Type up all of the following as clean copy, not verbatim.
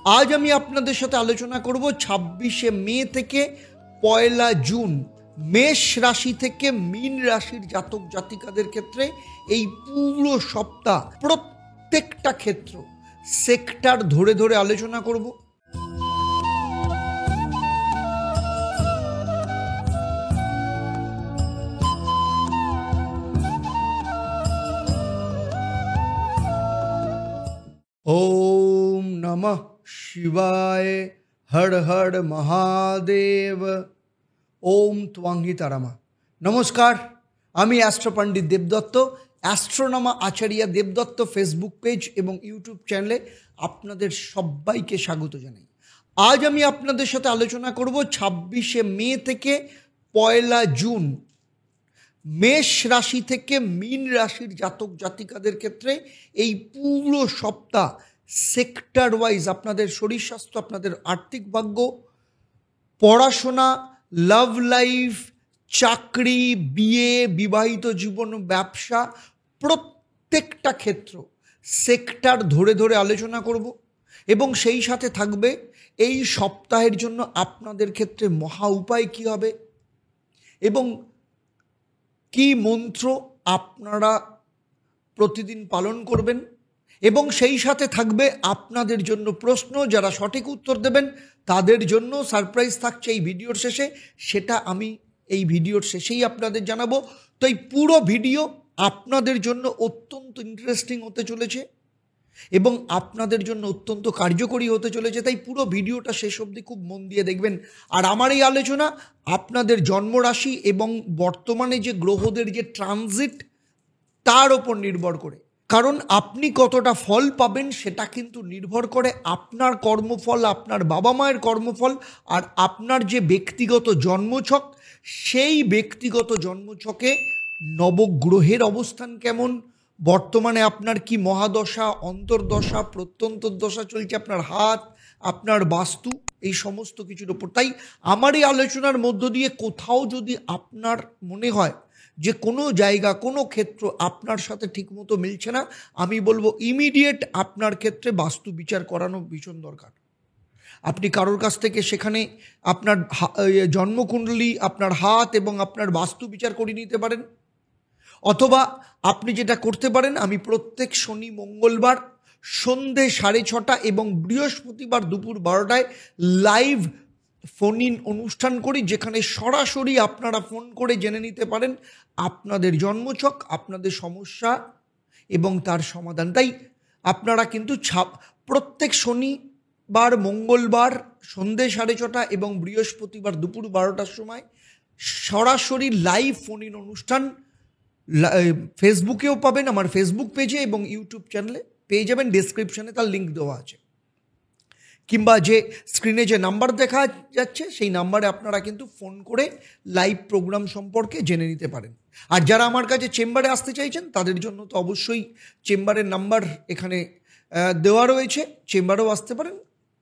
আজ আমি আপনাদের সাথে আলোচনা করব 26শে মে থেকে 1লা জুন মেষ রাশি থেকে মীন রাশির জাতক জাতিকাদের ক্ষেত্রে এই পুরো সপ্তাহ প্রত্যেকটা ক্ষেত্র সেক্টর ধরে ধরে আলোচনা করব। ওম নমঃ শিবায়, হর হর মহাদেব, ওম ত্বাংহি তারামা। নমস্কার, আমি অ্যাস্ট্রো পণ্ডিত দেবদত্ত, অ্যাস্ট্রোনমা আচার্য দেবদত্ত ফেসবুক পেজ এবং ইউটিউব চ্যানেলে আপনাদের সবাইকে স্বাগত জানাই। আজ আমি আপনাদের সাথে আলোচনা করব 26শে মে থেকে 1লা জুন মেষ রাশি থেকে মীন রাশির জাতক জাতিকাদের ক্ষেত্রে এই পুরো সপ্তাহ সেক্টর ওয়াইজ আপনাদের শরীর স্বাস্থ্য, আপনাদের আর্থিক ভাগ্য, পড়াশোনা, লাভ লাইফ, চাকরি, বিয়ে, বিবাহিত জীবন, ব্যবসা, প্রত্যেকটা ক্ষেত্র সেক্টর ধরে ধরে আলোচনা করব এবং সেই সাথে থাকবে এই সপ্তাহের জন্য আপনাদের ক্ষেত্রে মহা উপায় কী হবে এবং কি মন্ত্র আপনারা প্রতিদিন পালন করবেন, এবং সেই সাথে থাকবে আপনাদের জন্য প্রশ্ন। যারা সঠিক উত্তর দেবেন তাদের জন্য সারপ্রাইজ থাকছে এই ভিডিওর শেষে, সেটা আমি এই ভিডিওর শেষেই আপনাদের জানাবো। তো এই পুরো ভিডিও আপনাদের জন্য অত্যন্ত ইন্টারেস্টিং হতে চলেছে এবং আপনাদের জন্য অত্যন্ত কার্যকরী হতে চলেছে, তাই পুরো ভিডিওটা শেষ অবধি খুব মন দিয়ে দেখবেন। আর আমার এই আলোচনা আপনাদের জন্মরাশি এবং বর্তমানে যে গ্রহদের যে ট্রানজিট তার ওপর নির্ভর করে, কারণ আপনি কতটা ফল পাবেন সেটা কিন্তু নির্ভর করে আপনার কর্মফল, আপনার বাবা মায়ের কর্মফল, আর আপনার যে ব্যক্তিগত জন্মছক, সেই ব্যক্তিগত জন্মছকে নবগ্রহের অবস্থান কেমন, বর্তমানে আপনার কি মহাদশা, অন্তর্দশা, প্রত্যন্তর্দশা চলছে, আপনার হাত, আপনার বাস্তু, এই সমস্ত কিছুর ওপর। তাই আমার এই আলোচনার মধ্য দিয়ে কোথাও যদি আপনার মনে হয় যে কোনো জায়গা, কোনো ক্ষেত্র আপনার সাথে ঠিকমতো মিলছে না, আমি বলবো ইমিডিয়েট আপনার ক্ষেত্রে বাস্তু বিচার করানো ভীষণ দরকার। আপনি কারোর কাছ থেকে সেখানে আপনার জন্মকুণ্ডলী, আপনার হাত এবং আপনার বাস্তু বিচার করে নিতে পারেন, অথবা আপনি যেটা করতে পারেন, আমি প্রত্যেক শনি মঙ্গলবার সন্ধে 6:30 এবং বৃহস্পতিবার দুপুর 12টায় লাইভ ফোন ইন অনুষ্ঠান করি, যেখানে সরাসরি আপনারা ফোন করে জেনে নিতে পারেন আপনাদের জন্মছক, আপনাদের সমস্যা এবং তার সমাধান। তাই আপনারা কিন্তু প্রত্যেক শনিবার মঙ্গলবার সন্ধে 6:30 এবং বৃহস্পতিবার দুপুর 12টার সময় সরাসরি লাইভ ফোন ইন অনুষ্ঠান ফেসবুকেও পাবেন, আমার ফেসবুক পেজে, এবং ইউটিউব চ্যানেলে পেয়ে যাবেন, ডেসক্রিপশনে তার লিঙ্ক দেওয়া আছে, কিংবা যে স্ক্রিনে যে নাম্বার দেখা যাচ্ছে সেই নাম্বারে আপনারা কিন্তু ফোন করে লাইভ প্রোগ্রাম সম্পর্কে জেনে নিতে পারেন। আর যারা আমার কাছে চেম্বারে আসতে চাইছেন তাদের জন্য তো অবশ্যই চেম্বারের নাম্বার এখানে দেওয়া রয়েছে, চেম্বারেও আসতে পারেন,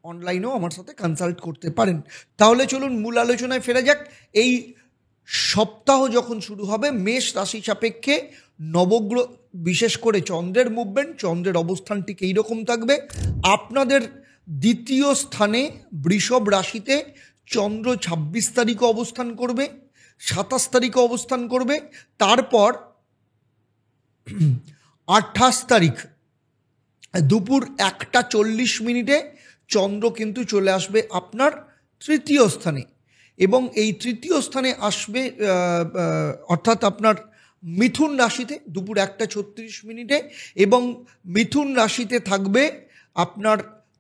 অনলাইনেও আমার সাথে কনসাল্ট করতে পারেন। তাহলে চলুন মূল আলোচনায় ফেরা যাক। এই সপ্তাহ যখন শুরু হবে, মেষ রাশি সাপেক্ষে নবগ্রহ, বিশেষ করে চন্দ্রের মুভমেন্ট, চন্দ্রের অবস্থান ঠিক এইরকম থাকবে। আপনাদের দ্বিতীয় স্থানে বৃষভ রাশিতে চন্দ্র 26 তারিখে অবস্থান করবে, 27 তারিখে অবস্থান করবে, তারপর 28 তারিখ দুপুর 1:40 চন্দ্র কিন্তু চলে আসবে আপনার তৃতীয় স্থানে, এবং এই তৃতীয় স্থানে আসবে অর্থাৎ আপনার মিথুন রাশিতে দুপুর 1:36 এবং মিথুন রাশিতে থাকবে আপনার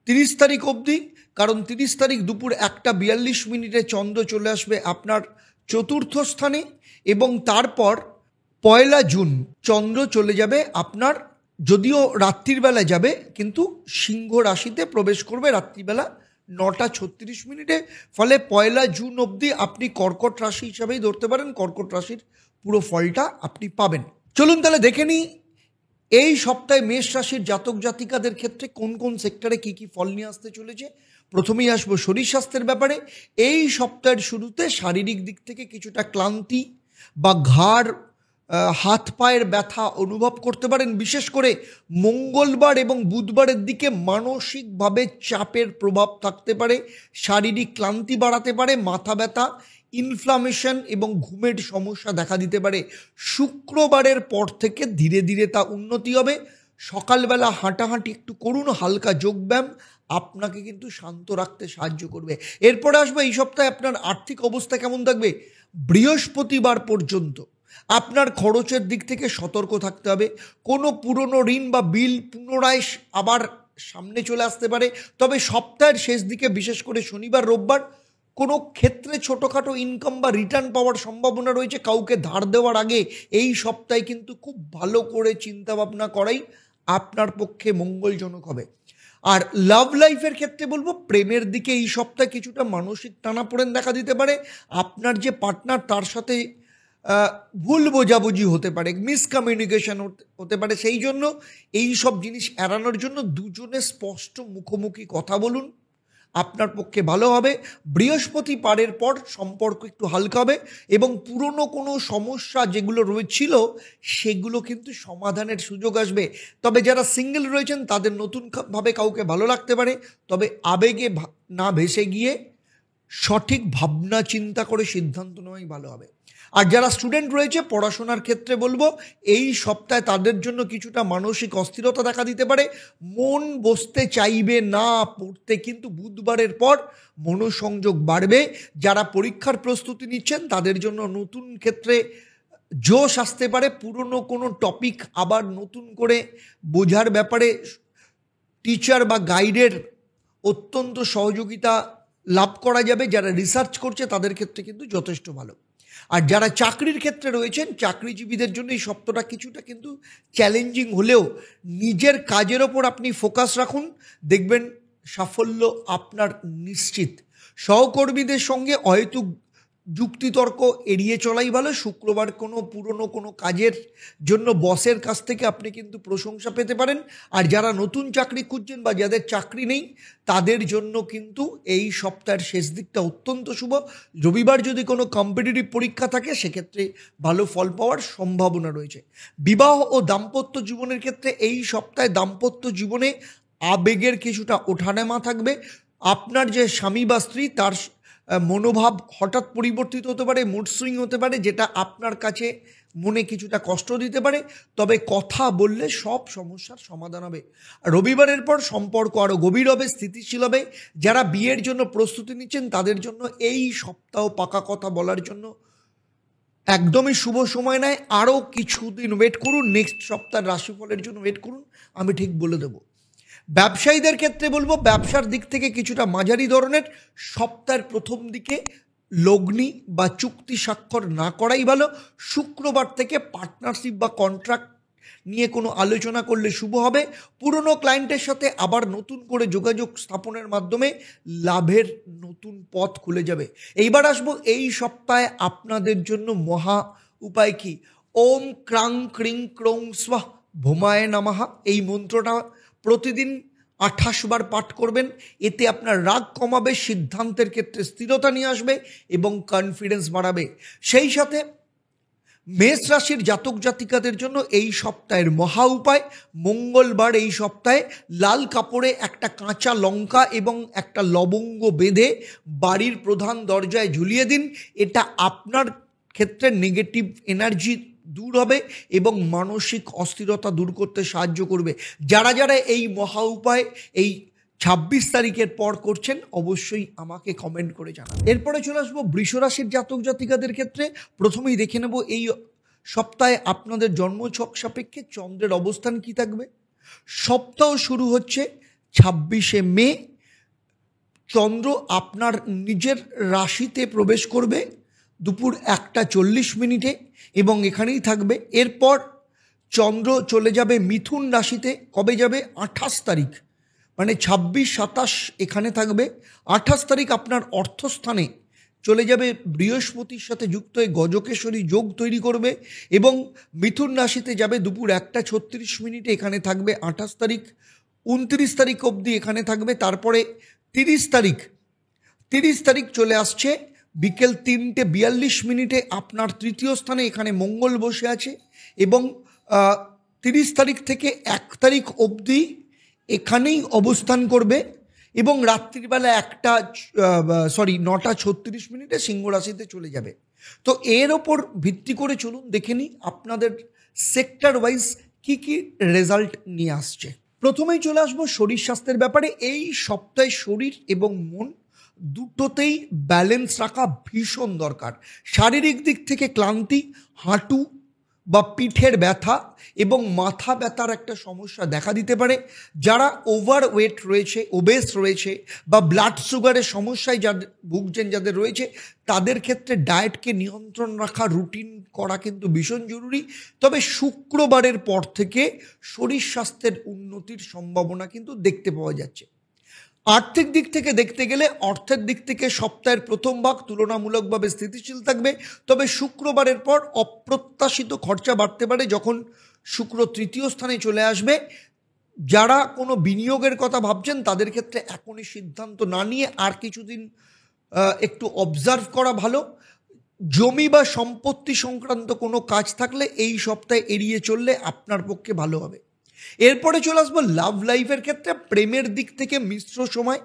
30 তারিখ অবধি, কারণ 30 তারিখ দুপুর 1:42 চন্দ্র চলে আসবে আপনার চতুর্থ স্থানে, এবং তারপর 1লা জুন চন্দ্র চলে যাবে আপনার, যদিও রাত্রির বেলা যাবে, কিন্তু সিংহ রাশিতে প্রবেশ করবে রাত্রিবেলা 9:36। ফলে 1লা জুন অবধি আপনি কর্কট রাশি হিসাবেই ধরতে পারেন, কর্কট রাশির পুরো ফলটা আপনি পাবেন। চলুন তাহলে দেখে নিই এই সপ্তাহে মেষ রাশির জাতক জাতিকাদের ক্ষেত্রে কোন কোন সেক্টরে কী কী ফল নিয়ে আসতে চলেছে। প্রথমেই আসবো শরীর স্বাস্থ্যের ব্যাপারে। এই সপ্তাহের শুরুতে শারীরিক দিক থেকে কিছুটা ক্লান্তি বা ঘাড় হাত পায়ের ব্যথা অনুভব করতে পারেন। বিশেষ করে মঙ্গলবার এবং বুধবারের দিকে মানসিকভাবে চাপের প্রভাব থাকতে পারে, শারীরিক ক্লান্তি বাড়াতে পারে, মাথা ব্যথা, ইনফ্লামেশন এবং ঘুমের সমস্যা দেখা দিতে পারে। শুক্রবারের পর থেকে ধীরে ধীরে তা উন্নতি হবে। সকালবেলা হাঁটাহাঁটি একটু করুন, হালকা যোগব্যায়াম আপনাকে কিন্তু শান্ত রাখতে সাহায্য করবে। এরপরে আসবে এই সপ্তাহে আপনার আর্থিক অবস্থা কেমন থাকবে। বৃহস্পতিবার পর্যন্ত আপনার খরচের দিক থেকে সতর্ক থাকতে হবে। কোনো পুরনো ঋণ বা বিল পুনরায় আবার সামনে চলে আসতে পারে। তবে সপ্তাহের শেষ দিকে বিশেষ করে শনিবার রোববার কোনো ক্ষেত্রে ছোটোখাটো ইনকাম বা রিটার্ন পাওয়ার সম্ভাবনা রয়েছে। কাউকে ধার দেওয়ার আগে এই সপ্তাহে কিন্তু খুব ভালো করে চিন্তাভাবনা করাই আপনার পক্ষে মঙ্গলজনক হবে। আর লাভ লাইফের ক্ষেত্রে বলবো, প্রেমের দিকে এই সপ্তাহে কিছুটা মানসিক টানাপোড়েন দেখা দিতে পারে। আপনার যে পার্টনার তার সাথে ভুল বোঝাবুঝি হতে পারে, মিসকমিউনিকেশন হতে পারে। সেই জন্য এই সব জিনিস এড়ানোর জন্য দুজনে স্পষ্ট মুখোমুখি কথা বলুন, আপনার পক্ষে ভালো হবে। বৃহস্পতিবারের পর সম্পর্ক একটু হালকা হবে এবং পুরনো কোনো সমস্যা যেগুলো রয়েছিল সেগুলো কিন্তু সমাধানের সুযোগ আসবে। তবে যারা সিঙ্গেল রয়েছেন তাদের নতুনভাবে কাউকে ভালো লাগতে পারে, তবে আবেগে না ভেসে গিয়ে সঠিক ভাবনা চিন্তা করে সিদ্ধান্ত নেওয়াই ভালো হবে। আর যারা স্টুডেন্ট রয়েছে পড়াশোনার ক্ষেত্রে বলবো, এই সপ্তাহে তাদের জন্য কিছুটা মানসিক অস্থিরতা দেখা দিতে পারে। মন বসতে চাইবে না পড়তে, কিন্তু বুধবারের পর মনোসংযোগ বাড়বে। যারা পরীক্ষার প্রস্তুতি নিচ্ছেন তাদের জন্য নতুন ক্ষেত্রে জোশ আসতে পারে। পুরনো কোনো টপিক আবার নতুন করে বোঝার ব্যাপারে টিচার বা গাইডের অত্যন্ত সহযোগিতা লাভ করা যাবে। যারা রিসার্চ করছে তাদের ক্ষেত্রে কিন্তু যথেষ্ট ভালো। আর যারা চাকরির ক্ষেত্রে রয়েছেন, চাকরিজীবীদের জন্য এই সপ্তাহটা কিছুটা কিন্তু চ্যালেঞ্জিং হলেও নিজের কাজের ওপর আপনি ফোকাস রাখুন, দেখবেন সাফল্য আপনার নিশ্চিত। সহকর্মীদের সঙ্গে অহেতুক যুক্তিতর্ক এড়িয়ে চলাই ভালো। শুক্রবার কোনো পুরনো কোনো কাজের জন্য বসের কাছ থেকে আপনি কিন্তু প্রশংসা পেতে পারেন। আর যারা নতুন চাকরি খুঁজছেন বা যাদের চাকরি নেই তাদের জন্য কিন্তু এই সপ্তাহের শেষ দিকটা অত্যন্ত শুভ। রবিবার যদি কোনো কম্পিটিটিভ পরীক্ষা থাকে সেক্ষেত্রে ভালো ফল পাওয়ার সম্ভাবনা রয়েছে। বিবাহ ও দাম্পত্য জীবনের ক্ষেত্রে এই সপ্তাহে দাম্পত্য জীবনে আবেগের কিছুটা ওঠানামা থাকবে। আপনার যে স্বামী বা স্ত্রী তার মনোভাব হঠাৎ পরিবর্তিত হতে পারে, মুড সুইং হতে পারে, যেটা আপনার কাছে মনে কিছুটা কষ্ট দিতে পারে। তবে কথা বললে সব সমস্যার সমাধান হবে। রবিবারের পর সম্পর্ক আরও গভীর হবে, স্থিতিশীল হবে। যারা বিয়ের জন্য প্রস্তুতি নিচ্ছেন তাদের জন্য এই সপ্তাহ পাকা কথা বলার জন্য একদমই শুভ সময় নয়। আরও কিছুদিন ওয়েট করুন, নেক্সট সপ্তাহের রাশিফলের জন্য ওয়েট করুন, আমি ঠিক বলে দেবো। ব্যবসায়ীদের ক্ষেত্রে বলবো, ব্যবসার দিক থেকে কিছুটা মাঝারি ধরনের। সপ্তাহের প্রথম দিকে লগ্নি বা চুক্তি স্বাক্ষর না করাই ভালো। শুক্রবার থেকে পার্টনারশিপ বা কন্ট্রাক্ট নিয়ে কোনো আলোচনা করলে শুভ হবে। পুরনো ক্লায়েন্টের সাথে আবার নতুন করে যোগাযোগ স্থাপনের মাধ্যমে লাভের নতুন পথ খুলে যাবে। এইবার আসবো এই সপ্তাহে আপনাদের জন্য মহা উপায় কি। ওম ক্রাং ক্রিং ক্রৌং স্বাহ ভৌমায় নমঃ, এই মন্ত্রটা প্রতিদিন 28 বার পাঠ করবেন। এতে আপনার রাগ কমাবে, সিদ্ধান্তের ক্ষেত্রে স্থিরতা নিয়ে আসবে এবং কনফিডেন্স বাড়াবে। সেই সাথে মেষ রাশির জাতক জাতিকাদের জন্য এই সপ্তাহের মহা উপায়, মঙ্গলবার এই সপ্তাহে লাল কাপড়ে একটা কাঁচা লঙ্কা এবং একটা লবঙ্গ বেঁধে বাড়ির প্রধান দরজায় ঝুলিয়ে দিন। এটা আপনার ক্ষেত্রে নেগেটিভ এনার্জি দূর হবে এবং মানসিক অস্থিরতা দূর করতে সাহায্য করবে। যারা যারা এই মহা উপায় এই 26 তারিখের পর করছেন অবশ্যই আমাকে কমেন্ট করে জানান। এরপরে চলে আসবো বৃষ রাশির জাতক জাতিকাদের ক্ষেত্রে। প্রথমেই দেখে নেব এই সপ্তাহে আপনাদের জন্মছক সাপেক্ষে চন্দ্রের অবস্থান কি থাকবে। সপ্তাহ শুরু হচ্ছে 26শে মে। চন্দ্র আপনার নিজের রাশিতে প্রবেশ করবে দুপুর 1:40 এবং এখানেই থাকবে। এরপর চন্দ্র চলে যাবে মিথুন রাশিতে। কবে যাবে? 28 তারিখ, মানে 26, 27 এখানে থাকবে। 28 তারিখ আপনার অর্থস্থানে চলে যাবে, বৃহস্পতির সাথে যুক্ত হয়ে গজকেশরী যোগ তৈরি করবে এবং মিথুন রাশিতে যাবে দুপুর 1:36 এখানে থাকবে 28 তারিখ। 29 তারিখ অবধি এখানে থাকবে। তারপরে 30 তারিখ চলে আসছে বিকেল 3:42 আপনার তৃতীয় স্থানে এখানে মঙ্গল বসে আছে এবং 30 তারিখ থেকে 1 তারিখ অবধি এখানেই অবস্থান করবে এবং রাত্রিবেলা 9:36 সিংহ রাশিতে চলে যাবে। তো এর ওপর ভিত্তি করে চলুন দেখে নিই আপনাদের সেক্টর ওয়াইজ কি কি রেজাল্ট নিয়ে আসছে। প্রথমেই চলে আসবো শরীর স্বাস্থ্যের ব্যাপারে। এই সপ্তাহে শরীর এবং মন দুটোতেই ব্যালেন্স রাখা ভীষণ দরকার। শারীরিক দিক থেকে ক্লান্তি, হাঁটু বা পিঠের ব্যথা এবং মাথা ব্যথার একটা সমস্যা দেখা দিতে পারে। যারা ওভারওয়েট রয়েছে, ওবেস রয়েছে বা ব্লাড সুগারের সমস্যায় যাদের ভুগছেন, যাদের রয়েছে, তাদের ক্ষেত্রে ডায়েটকে নিয়ন্ত্রণ রাখা, রুটিন করা কিন্তু ভীষণ জরুরি। তবে শুক্রবারের পর থেকে শরীর স্বাস্থ্যের উন্নতির সম্ভাবনা কিন্তু দেখতে পাওয়া যাচ্ছে। আর্থিক দিক থেকে দেখতে গেলে অর্থের দিক থেকে সপ্তাহের প্রথম ভাগ তুলনামূলকভাবে স্থিতিশীল থাকবে। তবে শুক্রবারের পর অপ্রত্যাশিত খরচা বাড়তে পারে যখন শুক্র তৃতীয় স্থানে চলে আসবে। যারা কোনো বিনিয়োগের কথা ভাবছেন তাদের ক্ষেত্রে এখনই সিদ্ধান্ত না নিয়ে আর কিছুদিন একটু অবজার্ভ করা ভালো। জমি বা সম্পত্তি সংক্রান্ত কোনো কাজ থাকলে এই সপ্তাহে এড়িয়ে চললে আপনার পক্ষে ভালো হবে। এরপরে চলে আসবো লাভ লাইফের ক্ষেত্রে। প্রেমের দিক থেকে মিশ্র সময়।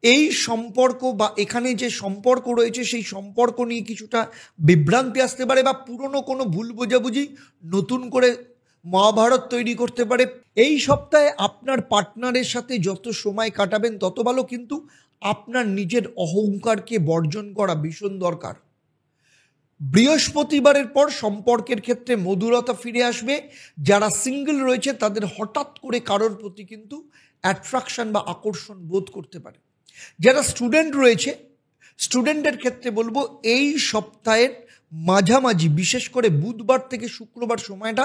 এই সম্পর্ক বা এখানে যে সম্পর্ক রয়েছে সেই সম্পর্ক নিয়ে কিছুটা বিভ্রান্তি আসতে পারে বা পুরনো কোনো ভুল বোঝাবুঝি নতুন করে মহাভারত তৈরি করতে পারে। এই সপ্তাহে আপনার পার্টনারের সাথে যত সময় কাটাবেন তত ভালো, কিন্তু আপনার নিজের অহংকারকে বর্জন করা ভীষণ দরকার। বৃহস্পতিবারের পর সম্পর্কের ক্ষেত্রে মধুরতা ফিরে আসবে। যারা সিঙ্গেল রয়েছে তাদের হঠাৎ করে কারোর প্রতি কিন্তু অ্যাট্রাকশন বা আকর্ষণ বোধ করতে পারে। যারা স্টুডেন্ট রয়েছে, স্টুডেন্টের ক্ষেত্রে বলবো এই সপ্তাহের মাঝামাঝি বিশেষ করে বুধবার থেকে শুক্রবার সময়টা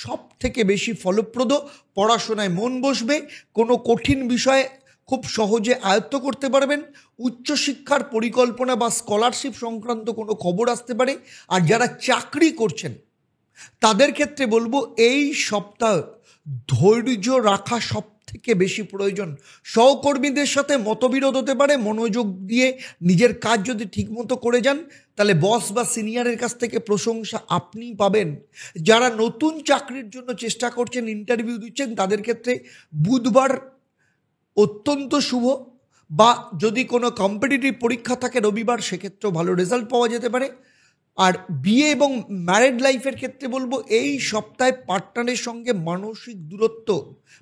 সব থেকে বেশি ফলপ্রদ। পড়াশোনায় মন বসবে, কোনো কঠিন বিষয়ে খুব সহজে আয়ত্ত করতে পারবেন। উচ্চশিক্ষার পরিকল্পনা বা স্কলারশিপ সংক্রান্ত কোনো খবর আসতে পারে। আর যারা চাকরি করছেন তাদের ক্ষেত্রে বলবো এই সপ্তাহ ধৈর্য রাখা সব থেকে বেশি প্রয়োজন। সহকর্মীদের সাথে মতবিরোধ হতে পারে। মনোযোগ দিয়ে নিজের কাজ যদি ঠিকমতো করে যান তাহলে বস বা সিনিয়রের কাছ থেকে প্রশংসা আপনিই পাবেন। যারা নতুন চাকরির জন্য চেষ্টা করছেন, ইন্টারভিউ দিচ্ছেন, তাদের ক্ষেত্রে বুধবার অত্যন্ত শুভ। বা যদি কোনো কম্পিটিটিভ পরীক্ষা থাকে রবিবার, সেক্ষেত্রেও ভালো রেজাল্ট পাওয়া যেতে পারে। আর বিয়ে এবং ম্যারেড লাইফের ক্ষেত্রে বলবো এই সপ্তাহে পার্টনারের সঙ্গে মানসিক দূরত্ব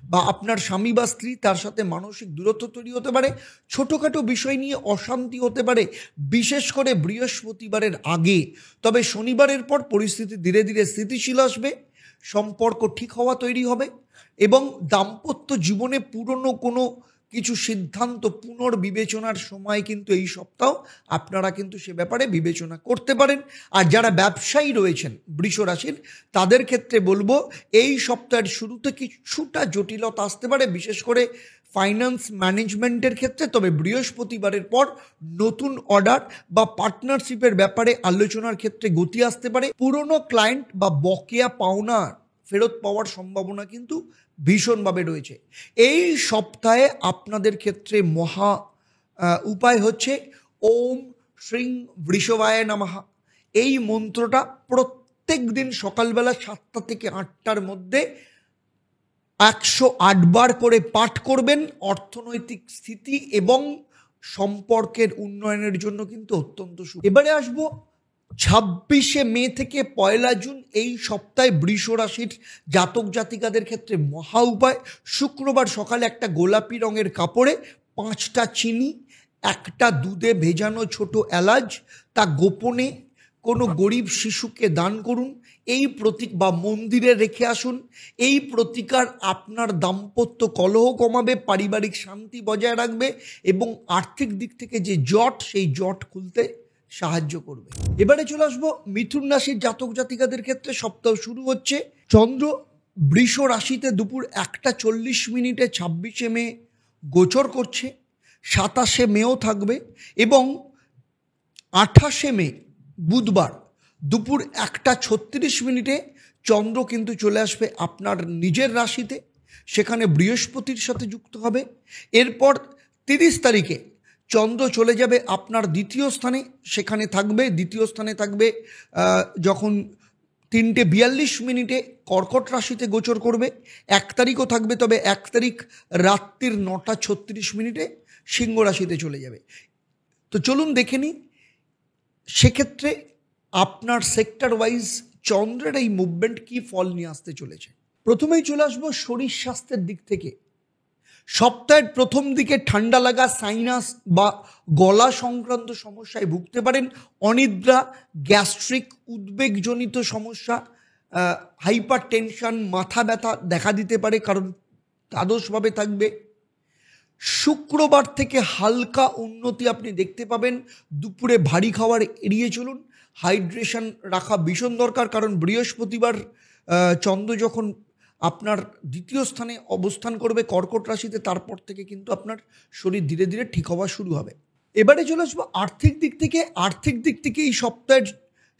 বা আপনার স্বামী বা স্ত্রী তার সাথে মানসিক দূরত্ব তৈরি হতে পারে। ছোটোখাটো বিষয় নিয়ে অশান্তি হতে পারে, বিশেষ করে বৃহস্পতিবারের আগে। তবে শনিবারের পর পরিস্থিতি ধীরে ধীরে স্থিতিশীল আসবে, সম্পর্ক ঠিক হওয়া তৈরি হবে এবং দাম্পত্য জীবনে পুরনো কোনো কিছু সিদ্ধান্ত পুনর্বিবেচনার সময় কিন্তু এই সপ্তাহ আপনারা কিন্তু সে ব্যাপারে বিবেচনা করতে পারেন। আর যারা ব্যবসায়ী রয়েছেন বৃষ রাশির, তাদের ক্ষেত্রে বলবো এই সপ্তাহের শুরুতে কিছুটা জটিলতা আসতে পারে, বিশেষ করে ফাইন্যান্স ম্যানেজমেন্টের ক্ষেত্রে। তবে বৃহস্পতিবারের পর নতুন অর্ডার বা পার্টনারশিপের ব্যাপারে আলোচনার ক্ষেত্রে গতি আসতে পারে। পুরনো ক্লায়েন্ট বা বকেয়া পাওনা ফেরত পাওয়ার সম্ভাবনা কিন্তু ভীষণভাবে রয়েছে। এই সপ্তাহে আপনাদের ক্ষেত্রে মহা উপায় হচ্ছে ওম শ্রীং বৃষভায় নমঃ। এই মন্ত্রটা প্রত্যেক দিন সকালবেলা 7টা থেকে 8টার মধ্যে 108 বার করে পাঠ করবেন। অর্থনৈতিক স্থিতি এবং সম্পর্কের উন্নয়নের জন্য কিন্তু অত্যন্ত শুভ। এবারে আসবো 26শে মে থেকে 1লা জুন। এই সপ্তাহে বৃষ রাশির জাতক জাতিকাদের ক্ষেত্রে মহা উপায়। শুক্রবার সকালে একটা গোলাপি রঙের কাপড়ে 5টা চিনি, একটা দুধে ভেজানো ছোট এলাচ তা গোপনে কোনো গরিব শিশুকে দান করুন। এই প্রতীক বা মন্দিরে রেখে আসুন। এই প্রতিকার আপনার দাম্পত্য কলহ কমাবে, পারিবারিক শান্তি বজায় রাখবে এবং আর্থিক দিক থেকে যে জট, সেই জট খুলতে সাহায্য করবে। এবারে চলে আসবো মিথুন রাশির জাতক জাতিকাদের ক্ষেত্রে। সপ্তাহ শুরু হচ্ছে চন্দ্র বৃষ রাশিতে দুপুর 1:40 26শে মে গোচর করছে। 27শে মেও থাকবে এবং 28শে মে বুধবার দুপুর 1:36 চন্দ্র কিন্তু চলে আসবে আপনার নিজের রাশিতে, সেখানে বৃহস্পতির সাথে যুক্ত হবে। এরপর 30 তারিখে চন্দ্র চলে যাবে আপনার দ্বিতীয় স্থানে, সেখানে থাকবে দ্বিতীয় স্থানে থাকবে যখন 3:42 কর্কট রাশিতে গোচর করবে। 1 তারিখও থাকবে, তবে 1 তারিখ রাত্রির 9:36 সিংহ রাশিতে চলে যাবে। তো চলুন দেখে নিই সেক্ষেত্রে আপনার সেক্টর ওয়াইজ চন্দ্রের এই মুভমেন্ট কি ফল নিয়ে আসতে চলেছে। প্রথমেই চলে আসবো শরীর স্বাস্থ্যের দিক থেকে। সপ্তাহের প্রথম দিকে ঠান্ডা লাগা, সাইনাস বা গলা সংক্রান্ত সমস্যায় ভুগতে পারেন। অনিদ্রা, গ্যাস্ট্রিক, উদ্বেগজনিত সমস্যা, হাইপার টেনশন, মাথা ব্যথা দেখা দিতে পারে, কারণ দ্বাদশভাবে থাকবে। শুক্রবার থেকে হালকা উন্নতি আপনি দেখতে পাবেন। দুপুরে ভারী খাবার এড়িয়ে চলুন, হাইড্রেশন রাখা ভীষণ দরকার, কারণ বৃহস্পতিবার চন্দ্র যখন আপনার দ্বিতীয় স্থানে অবস্থান করবে কর্কট রাশিতে, তারপর থেকে কিন্তু আপনার শরীর ধীরে ধীরে ঠিক হওয়া শুরু হবে। এবারে চলে আসবো আর্থিক দিক থেকে। আর্থিক দিক থেকে এই সপ্তাহের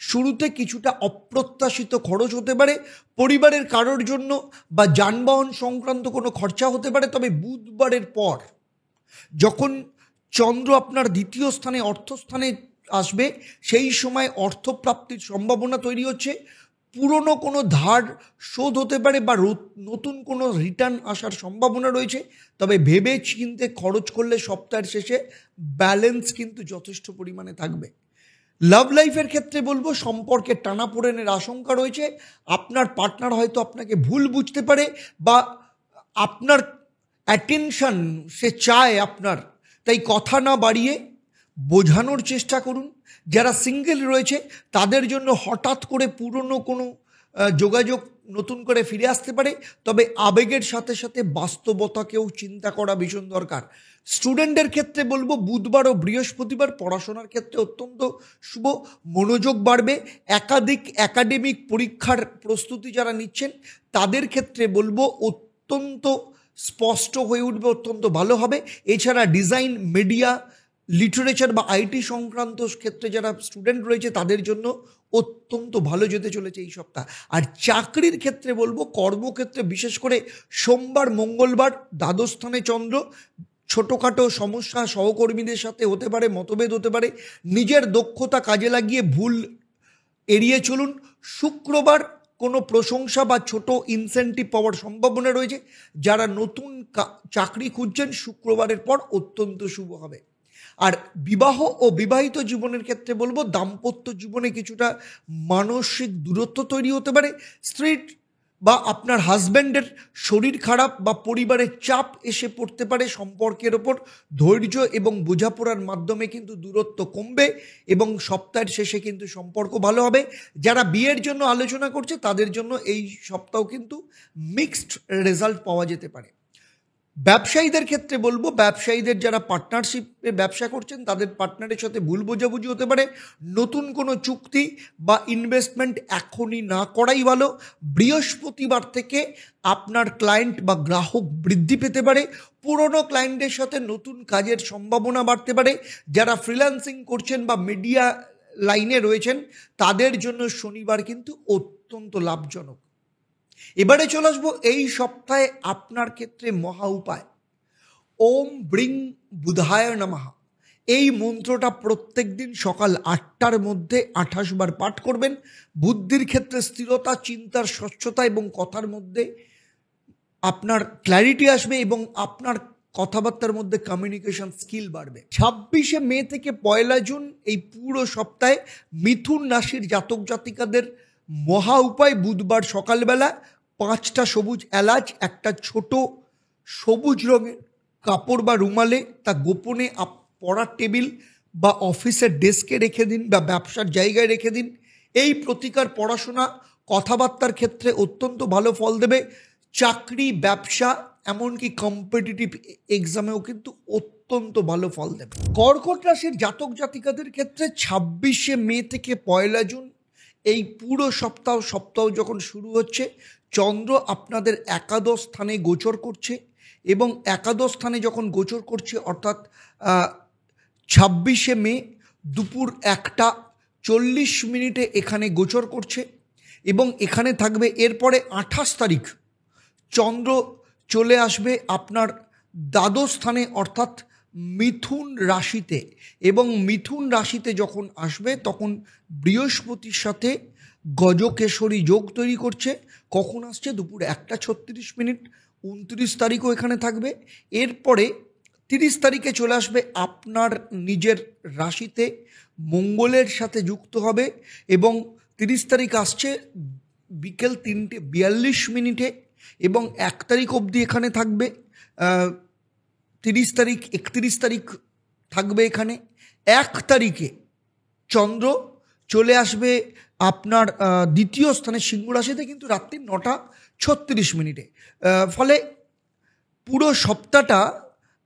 শুরুতে কিছুটা অপ্রত্যাশিত খরচ হতে পারে পরিবারের কারোর জন্য, বা যানবাহন সংক্রান্ত কোনো খরচা হতে পারে। তবে বুধবারের পর যখন চন্দ্র আপনার দ্বিতীয় স্থানে অর্থস্থানে আসবে, সেই সময় অর্থপ্রাপ্তির সম্ভাবনা তৈরি হচ্ছে। পুরনো কোনো ধার শোধ হতে পারে বা নতুন কোনো রিটার্ন আসার সম্ভাবনা রয়েছে। তবে ভেবে চিন্তে খরচ করলে সপ্তাহের শেষে ব্যালেন্স কিন্তু যথেষ্ট পরিমাণে থাকবে। লাভ লাইফের ক্ষেত্রে বলবো সম্পর্কে টানাপোড়েনের আশঙ্কা রয়েছে। আপনার পার্টনার হয়তো আপনাকে ভুল বুঝতে পারে, বা আপনার অ্যাটেনশন সে চায় আপনার, তাই কথা না বাড়িয়ে বোঝানোর চেষ্টা করুন। যারা সিঙ্গেল রয়েছে তাদের জন্য হঠাৎ করে পুরনো কোনো যোগাযোগ নতুন করে ফিরে আসতে পারে, তবে আবেগের সাথে সাথে বাস্তবতাকেও চিন্তা করা ভীষণ দরকার। স্টুডেন্টদের ক্ষেত্রে বলবো বুধবার ও বৃহস্পতিবার পড়াশোনার ক্ষেত্রে অত্যন্ত শুভ, মনোযোগ বাড়বে। একাধিক একাডেমিক পরীক্ষার প্রস্তুতি যারা নিচ্ছেন তাদের ক্ষেত্রে বলবো অত্যন্ত স্পষ্ট হয়ে উঠবে, অত্যন্ত ভালো হবে। এছাড়া ডিজাইন, মিডিয়া, লিটারেচার বা আইটি সংক্রান্ত ক্ষেত্রে যারা স্টুডেন্ট রয়েছে তাদের জন্য অত্যন্ত ভালো যেতে চলেছে এই সপ্তাহ। আর চাকরির ক্ষেত্রে বলবো কর্মক্ষেত্রে বিশেষ করে সোমবার, মঙ্গলবার দ্বাদশস্থানে চন্দ্র, ছোটোখাটো সমস্যা সহকর্মীদের সাথে হতে পারে, মতভেদ হতে পারে। নিজের দক্ষতা কাজে লাগিয়ে ভুল এড়িয়ে চলুন। শুক্রবার কোনো প্রশংসা বা ছোট ইনসেন্টিভ পাওয়ার সম্ভাবনা রয়েছে। যারা নতুন চাকরি খুঁজছেন শুক্রবারের পর অত্যন্ত শুভ হবে। আর বিবাহ ও বিবাহিত জীবনের ক্ষেত্রে বলবো দাম্পত্য জীবনে কিছুটা মানসিক দূরত্ব তৈরি হতে পারে। স্ত্রীর বা আপনার হাজব্যান্ডের শরীর খারাপ বা পরিবারের চাপ এসে পড়তে পারে। সম্পর্কের ওপর ধৈর্য এবং বোঝাপড়ার মাধ্যমে কিন্তু দূরত্ব কমবে এবং সপ্তাহের শেষে কিন্তু সম্পর্ক ভালো হবে। যারা বিয়ের জন্য আলোচনা করছে তাদের জন্য এই সপ্তাহ কিন্তু মিক্সড রেজাল্ট পাওয়া যেতে পারে। ব্যবসায়ীদের ক্ষেত্রে বলবো ব্যবসায়ীদের যারা পার্টনারশিপে ব্যবসা করছেন তাদের পার্টনারের সাথে ভুল বোঝাবুঝি হতে পারে। নতুন কোনো চুক্তি বা ইনভেস্টমেন্ট এখনই না করাই ভালো। বৃহস্পতিবার থেকে আপনার ক্লায়েন্ট বা গ্রাহক বৃদ্ধি পেতে পারে। পুরনো ক্লায়েন্টের সাথে নতুন কাজের সম্ভাবনা বাড়তে পারে। যারা ফ্রিল্যান্সিং করছেন বা মিডিয়া লাইনে রয়েছেন তাদের জন্য শনিবার কিন্তু অত্যন্ত লাভজনক। এবারে চলে আসবো এই সপ্তাহে আপনার ক্ষেত্রে মহা উপায়। ওম ব্রিং বুধায় নমঃ, এই মন্ত্রটা প্রত্যেক দিন সকাল 8টার মধ্যে 28 বার পাঠ করবেন। বুদ্ধির ক্ষেত্রে স্থিরতা, চিন্তার স্বচ্ছতা এবং কথার মধ্যে আপনার ক্ল্যারিটি আসবে এবং আপনার কথাবার্তার মধ্যে কমিউনিকেশন স্কিল বাড়বে। 26শে মে থেকে 1 জুন এই পুরো সপ্তাহে মিথুন রাশির জাতক জাতিকাদের মহা উপায়। বুধবার সকালবেলা 5টা সবুজ এলাচ একটা ছোট সবুজ রঙের কাপড় বা রুমালে তা গোপনে পড়ার টেবিল বা অফিসের ডেস্কে রেখে দিন বা ব্যবসার জায়গায় রেখে দিন। এই প্রতিকার পড়াশোনা, কথাবার্তার ক্ষেত্রে অত্যন্ত ভালো ফল দেবে। চাকরি, ব্যবসা, এমনকি কম্পিটিটিভ এক্সামেও কিন্তু অত্যন্ত ভালো ফল দেবে। কর্কট রাশির জাতক জাতিকাদের ক্ষেত্রে 26শে মে থেকে 1 জুন এই পুরো সপ্তাহ যখন শুরু হচ্ছে, চন্দ্র আপনাদের একাদশ স্থানে গোচর করছে এবং একাদশ স্থানে যখন গোচর করছে অর্থাৎ 26শে মে দুপুর 1:40 এখানে গোচর করছে এবং এখানে থাকবে। এরপরে 28 তারিখ চন্দ্র চলে আসবে আপনার দ্বাদশ স্থানে অর্থাৎ মিথুন রাশিতে, এবং মিথুন রাশিতে যখন আসবে তখন বৃহস্পতির সাথে গজকেশরী যোগ তৈরি করছে। কখন আসছে? দুপুর 1:36। 29 তারিখও এখানে থাকবে। এরপরে 30 তারিখে চলে আসবে আপনার নিজের রাশিতে, মঙ্গলের সাথে যুক্ত হবে, এবং 30 তারিখ আসছে বিকেল 3:42, এবং 1 তারিখ অবধি এখানে থাকবে। 30 তারিখ 31 তারিখ থাকবে এখানে। 1 তারিখে চন্দ্র চলে আসবে আপনার দ্বিতীয় স্থানে সিংহ রাশিতে, কিন্তু রাত্রি 9:36। ফলে পুরো সপ্তাহটা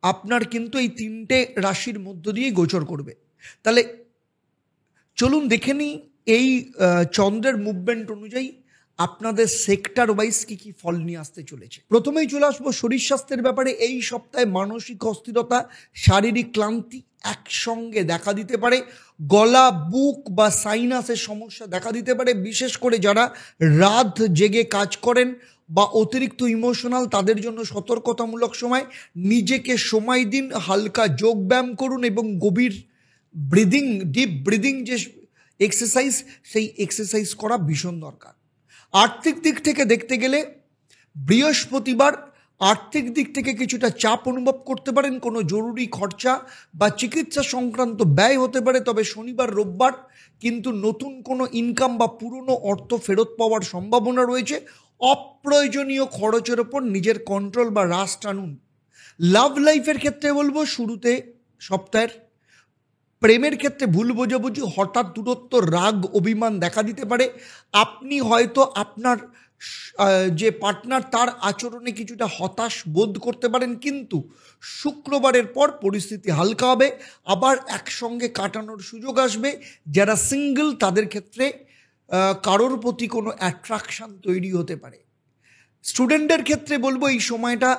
আপনার কিন্তু এই 3টে রাশির মধ্য দিয়েই গোচর করবে। তাহলে চলুন দেখে নিই এই চন্দ্রের মুভমেন্ট অনুযায়ী আপনাদের সেক্টর ওয়াইজ কী কী ফল নিয়ে আসতে চলেছে। প্রথমেই চলে আসবো শরীর স্বাস্থ্যের ব্যাপারে। এই সপ্তাহে মানসিক অস্থিরতা, শারীরিক ক্লান্তি একসঙ্গে দেখা দিতে পারে। গলা, বুক বা সাইনাসের সমস্যা দেখা দিতে পারে। বিশেষ করে যারা রাত জেগে কাজ করেন বা অতিরিক্ত ইমোশনাল, তাদের জন্য সতর্কতামূলক সময়। নিজেকে সময় দিন, হালকা যোগ ব্যায়াম করুন এবং গভীর ব্রিদিং, ডিপ ব্রিদিং যে এক্সারসাইজ, সেই এক্সারসাইজ করা ভীষণ দরকার। আর্থিক দিক থেকে দেখতে গেলে বৃহস্পতিবার আর্থিক দিক থেকে কিছুটা চাপ অনুভব করতে পারেন। কোনো জরুরি খরচা বা চিকিৎসা সংক্রান্ত ব্যয় হতে পারে। তবে শনিবার রোববার কিন্তু নতুন কোনো ইনকাম বা পুরনো অর্থ ফেরত পাওয়ার সম্ভাবনা রয়েছে। অপ্রয়োজনীয় খরচের ওপর নিজের কন্ট্রোল বা রাশ টানুন। লাভ লাইফের ক্ষেত্রে বলবো, শুরুতে সপ্তাহের প্রেমের ক্ষেত্রে ভুল বোঝাবুঝি, হঠাৎ দূরত্ব, রাগ, অভিমান দেখা দিতে পারে। আপনি হয়তো আপনার যে পার্টনার তার আচরণে কিছুটা হতাশ বোধ করতে পারেন, কিন্তু শুক্রবারের পর পরিস্থিতি হালকা হবে, আবার একসঙ্গে কাটানোর সুযোগ আসবে। যারা সিঙ্গেল তাদের ক্ষেত্রে কারোর প্রতি কোনো অ্যাট্রাকশান তৈরি হতে পারে। স্টুডেন্টদের ক্ষেত্রে বলবো এই সময়টা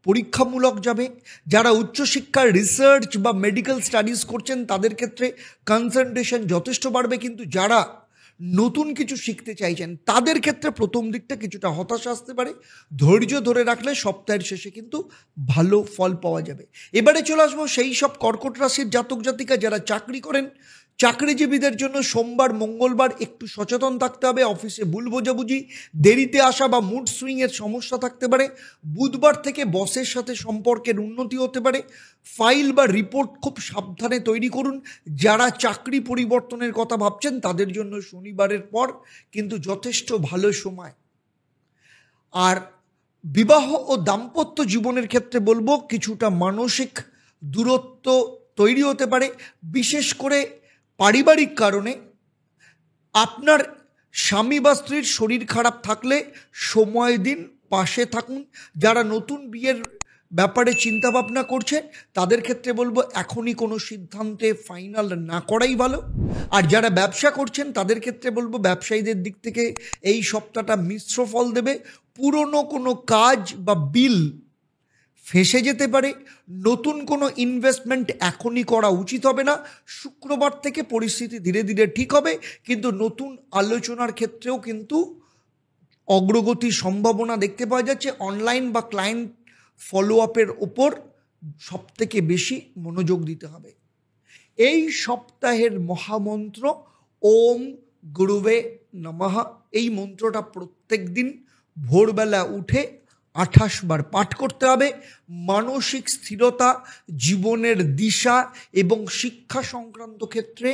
পরীক্ষামূলক যাবে। যারা উচ্চশিক্ষার রিসার্চ বা মেডিকেল স্টাডিজ করছেন তাদের ক্ষেত্রে কনসেন্ট্রেশন যথেষ্ট বাড়বে, কিন্তু যারা নতুন কিছু শিখতে চাইছেন তাদের ক্ষেত্রে প্রথম দিকটা কিছুটা হতাশা আসতে পারে। ধৈর্য ধরে রাখলে সপ্তাহের শেষে কিন্তু ভালো ফল পাওয়া যাবে। এবারে চলে আসবো সেই সব কর্কট রাশির জাতক জাতিকা যারা চাকরি করেন। চাকরিজীবীদের জন্য সোমবার, মঙ্গলবার একটু সচেতন থাকতে হবে। অফিসে ভুল বোঝাবুঝি, দেরিতে আসা বা মুড সুইংয়ের সমস্যা থাকতে পারে। বুধবার থেকে বসের সাথে সম্পর্কের উন্নতি হতে পারে। ফাইল বা রিপোর্ট খুব সাবধানে তৈরি করুন। যারা চাকরি পরিবর্তনের কথা ভাবছেন তাদের জন্য শনিবারের পর কিন্তু যথেষ্ট ভালো সময়। আর বিবাহ ও দাম্পত্য জীবনের ক্ষেত্রে বলবো, কিছুটা মানসিক দূরত্ব তৈরি হতে পারে, বিশেষ করে পারিবারিক কারণে। আপনার স্বামী বা স্ত্রীর শরীর খারাপ থাকলে সময় দিন, পাশে থাকুন। যারা নতুন বিয়ের ব্যাপারে চিন্তাভাবনা করছে তাদের ক্ষেত্রে বলবো এখনই কোনো সিদ্ধান্তে ফাইনাল না করাই ভালো। আর যারা ব্যবসা করছেন তাদের ক্ষেত্রে বলবো ব্যবসায়ীদের দিক থেকে এই সপ্তাহটা মিশ্র ফল দেবে। পুরনো কোনো কাজ বা বিল ফেঁসে যেতে পারে। নতুন কোনো ইনভেস্টমেন্ট এখনই করা উচিত হবে না। শুক্রবার থেকে পরিস্থিতি ধীরে ধীরে ঠিক হবে, কিন্তু নতুন আলোচনার ক্ষেত্রেও কিন্তু অগ্রগতির সম্ভাবনা দেখতে পাওয়া যাচ্ছে। অনলাইন বা ক্লায়েন্ট ফলো আপের ওপর সবথেকে বেশি মনোযোগ দিতে হবে। এই সপ্তাহের মহামন্ত্র ওম গুরুবে নমঃ। এই মন্ত্রটা প্রত্যেক দিন ভোরবেলা উঠে 28 বার পাঠ করতে হবে। মানসিক স্থিরতা, জীবনের দিশা এবং শিক্ষা সংক্রান্ত ক্ষেত্রে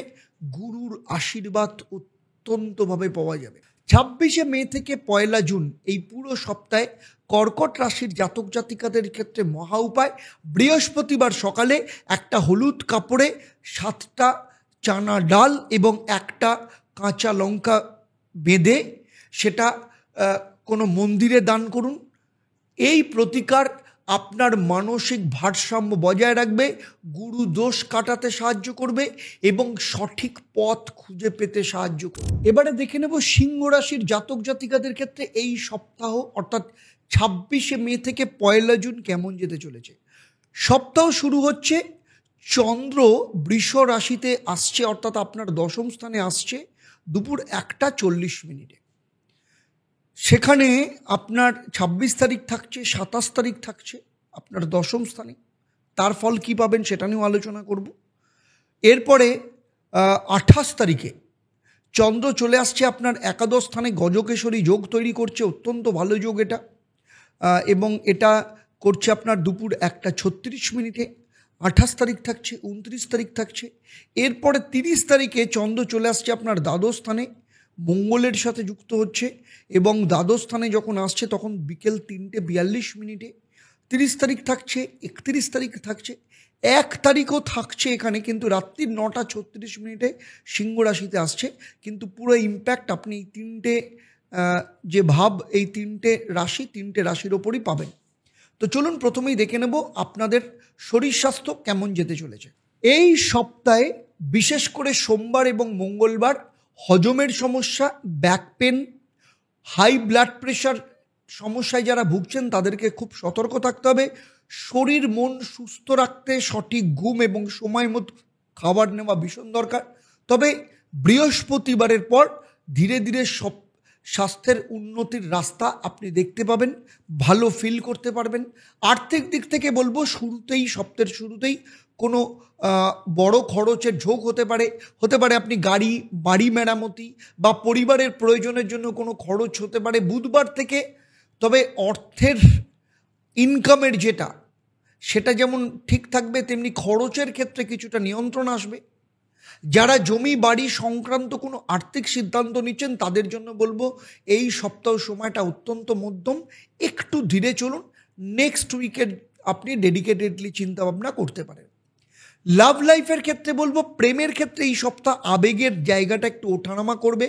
গুরুর আশীর্বাদ অত্যন্তভাবে পাওয়া যাবে। 26শে মে থেকে 1 জুন এই পুরো সপ্তাহে কর্কট রাশির জাতক জাতিকাদের ক্ষেত্রে মহা উপায়। বৃহস্পতিবার সকালে একটা হলুদ কাপড়ে 7টা চানা ডাল এবং একটা কাঁচা লঙ্কা বেঁধে সেটা কোনো মন্দিরে দান করুন। এই প্রতিকার আপনার মানসিক ভারসাম্য বজায় রাখবে, গুরু দোষ কাটাতে সাহায্য করবে এবং সঠিক পথ খুঁজে পেতে সাহায্য করবে। এবারে দেখে নেব সিংহ রাশির জাতক জাতিকাদের ক্ষেত্রে এই সপ্তাহ অর্থাৎ 26শে মে থেকে 1 জুন কেমন যেতে চলেছে। সপ্তাহ শুরু হচ্ছে, চন্দ্র বৃষ রাশিতে আসছে, অর্থাৎ আপনার দশম স্থানে আসছে দুপুর 1:40। সেখানে আপনার 26 তারিখ থাকছে, 27 তারিখ থাকছে আপনার দশম স্থানে। তার ফল কী পাবেন সেটা নিয়েও আলোচনা করব। এরপরে 28 তারিখে চন্দ্র চলে আসছে আপনার একাদশ স্থানে, গজকেশরী যোগ তৈরি করছে, অত্যন্ত ভালো যোগ এটা। এবং এটা করছে আপনার দুপুর 1:36 28 তারিখ থাকছে, 29 তারিখ থাকছে। এরপরে 30 তারিখে চন্দ্র চলে আসছে আপনার দ্বাদশ স্থানে, মঙ্গলের সাথে যুক্ত হচ্ছে, এবং দ্বাদশ স্থানে যখন আসছে তখন বিকেল 3:42। 30 তারিখ থাকছে, 31 তারিখ থাকছে, 1 তারিখও থাকছে এখানে, কিন্তু রাত্রি 9:36 সিংহ রাশিতে আসছে। কিন্তু পুরো ইম্প্যাক্ট আপনি এই তিনটে যে ভাব, এই তিনটে রাশির ওপরই পাবেন। তো চলুন প্রথমেই দেখে নেব আপনাদের শরীর স্বাস্থ্য কেমন যেতে চলেছে। এই সপ্তাহে বিশেষ করে সোমবার এবং মঙ্গলবার হজমের সমস্যা, back pain, high blood pressure সমস্যায় যারা ভুগছেন তাদেরকে খুব সতর্ক থাকতে হবে। শরীর মন সুস্থ রাখতে সঠিক ঘুম এবং সময় মতো খাবার নেওয়া ভীষণ দরকার। তবে বৃহস্পতিবারের পর ধীরে ধীরে সব স্বাস্থ্যের উন্নতির রাস্তা আপনি দেখতে পাবেন, ভালো ফিল করতে পারবেন। আর্থিক দিক থেকে বলবো সপ্তাহের শুরুতেই কোনো বড় খরচের ঝোঁক হতে পারে আপনি বাড়ি মেরামতি বা পরিবারের প্রয়োজনের জন্য কোনো খরচ হতে পারে বুধবার থেকে। তবে অর্থের ইনকামের সেটা যেমন ঠিক থাকবে, তেমনি খরচের ক্ষেত্রে কিছুটা নিয়ন্ত্রণ আসবে। যারা জমি বাড়ি সংক্রান্ত কোনো আর্থিক সিদ্ধান্ত নিচ্ছেন তাদের জন্য বলবো এই সপ্তাহ সময়টা অত্যন্ত মধ্যম, একটু ধীরে চলুন। নেক্সট উইকের আপনি ডেডিকেটেডলি চিন্তাভাবনা করতে পারেন। লাভ লাইফের ক্ষেত্রে বলবো প্রেমের ক্ষেত্রে এই সপ্তাহ আবেগের জায়গাটা একটু ওঠানামা করবে।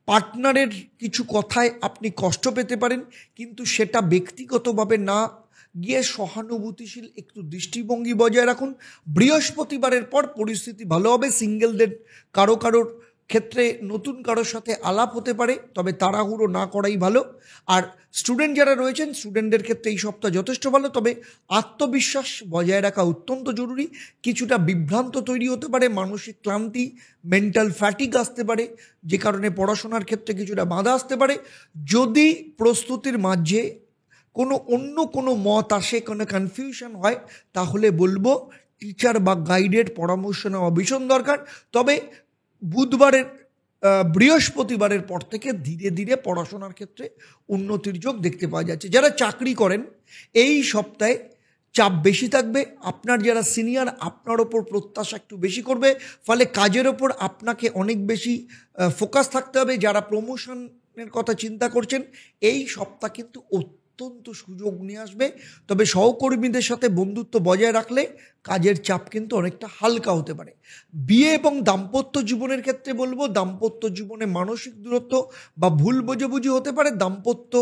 পার্টনারের কিছু কথায় আপনি কষ্ট পেতে পারেন, কিন্তু সেটা ব্যক্তিগতভাবে না গিয়ে সহানুভূতিশীল একটু দৃষ্টিভঙ্গি বজায় রাখুন। বৃহস্পতিবারের পর পরিস্থিতি ভালো হবে। সিঙ্গেলদের কারোর ক্ষেত্রে নতুন কারোর সাথে আলাপ হতে পারে, তবে তাড়াহুড়ো না করাই ভালো। আর স্টুডেন্ট যারা রয়েছেন স্টুডেন্টদের ক্ষেত্রে এই সপ্তাহ যথেষ্ট ভালো, তবে আত্মবিশ্বাস বজায় রাখা অত্যন্ত জরুরি। কিছুটা বিভ্রান্ত তৈরি হতে পারে, মানসিক ক্লান্তি, মেন্টাল ফ্যাটিক আসতে পারে, যে কারণে পড়াশোনার ক্ষেত্রে কিছুটা বাধা আসতে পারে। যদি প্রস্তুতির মাঝে অন্য কোনো মত আসে, কোনো কনফিউশন হয়, তাহলে বলবো টিচার বা গাইডের পরামর্শ নেওয়া ভীষণ দরকার। তবে বৃহস্পতিবারের পর থেকে ধীরে ধীরে পড়াশোনার ক্ষেত্রে উন্নতির যোগ দেখতে পাওয়া যাচ্ছে। যারা চাকরি করেন এই সপ্তাহে চাপ বেশি থাকবে। আপনার যারা সিনিয়র আপনার ওপর প্রত্যাশা একটু বেশি করবে, ফলে কাজের ওপর আপনাকে অনেক বেশি ফোকাস থাকতে হবে। যারা প্রমোশনের কথা চিন্তা করছেন এই সপ্তাহ কিন্তু অত্যন্ত সুযোগ নিয়ে আসবে। তবে সহকর্মীদের সাথে বন্ধুত্ব বজায় রাখলে কাজের চাপ কিন্তু অনেকটা হালকা হতে পারে। বিয়ে এবং দাম্পত্য জীবনের ক্ষেত্রে বলবো দাম্পত্য জীবনে মানসিক দূরত্ব বা ভুল বোঝাবুঝি হতে পারে। দাম্পত্য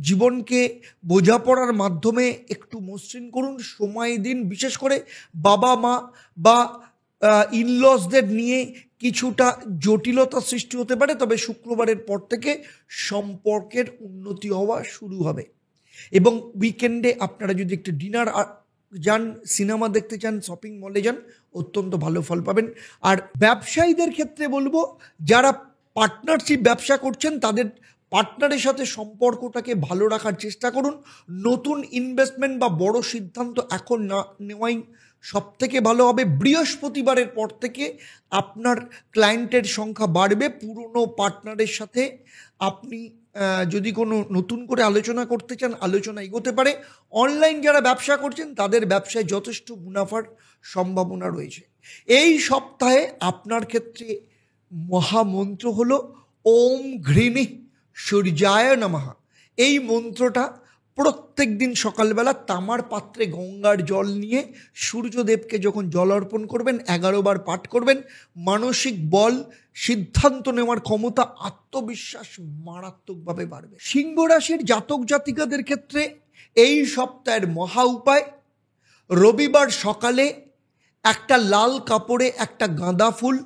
জীবনকে বোঝাপড়ার মাধ্যমে একটু মসৃণ করুন, সময় দিন। বিশেষ করে বাবা মা বা ইনলসদের নিয়ে কিছুটা জটিলতা সৃষ্টি হতে পারে, তবে শুক্রবারের পর থেকে সম্পর্কের উন্নতি হওয়া শুরু হবে। এবং উইকেন্ডে আপনারা যদি একটু ডিনার যান, সিনেমা দেখতে চান, শপিং মলে যান, অত্যন্ত ভালো ফল পাবেন। আর ব্যবসায়ীদের ক্ষেত্রে বলবো যারা পার্টনারশিপ ব্যবসা করছেন তাদের পার্টনারের সাথে সম্পর্কটাকে ভালো রাখার চেষ্টা করুন। নতুন ইনভেস্টমেন্ট বা বড় সিদ্ধান্ত এখন না নেওয়াই সব থেকে ভালো হবে। বৃহস্পতিবারের পর থেকে আপনার ক্লায়েন্টের সংখ্যা বাড়বে। পুরনো পার্টনারের সাথে আপনি যদি কোনো নতুন করে আলোচনা করতে চান, আলোচনা এগোতে পারে। অনলাইন যারা ব্যবসা করছেন তাদের ব্যবসায় যথেষ্ট মুনাফার সম্ভাবনা রয়েছে। এই সপ্তাহে আপনার ক্ষেত্রে মহামন্ত্র হলো ওম ঘৃণী সূর্যায় নমঃ। এই মন্ত্রটা প্রত্যেক দিন সকালবেলা তামার পাত্রে গঙ্গার জল নিয়ে সূর্যদেবকে যখন জল অর্পণ করবেন 11 বার পাঠ করবেন। মানসিক বল, সিদ্ধান্ত নেওয়ার ক্ষমতা, আত্মবিশ্বাস মারাত্মকভাবে বাড়বে। সিংহ রাশির জাতক জাতিকাদের ক্ষেত্রে এই সপ্তাহের মহা উপায়, রবিবার সকালে একটা লাল কাপড়ে একটা গাঁদা ফুল,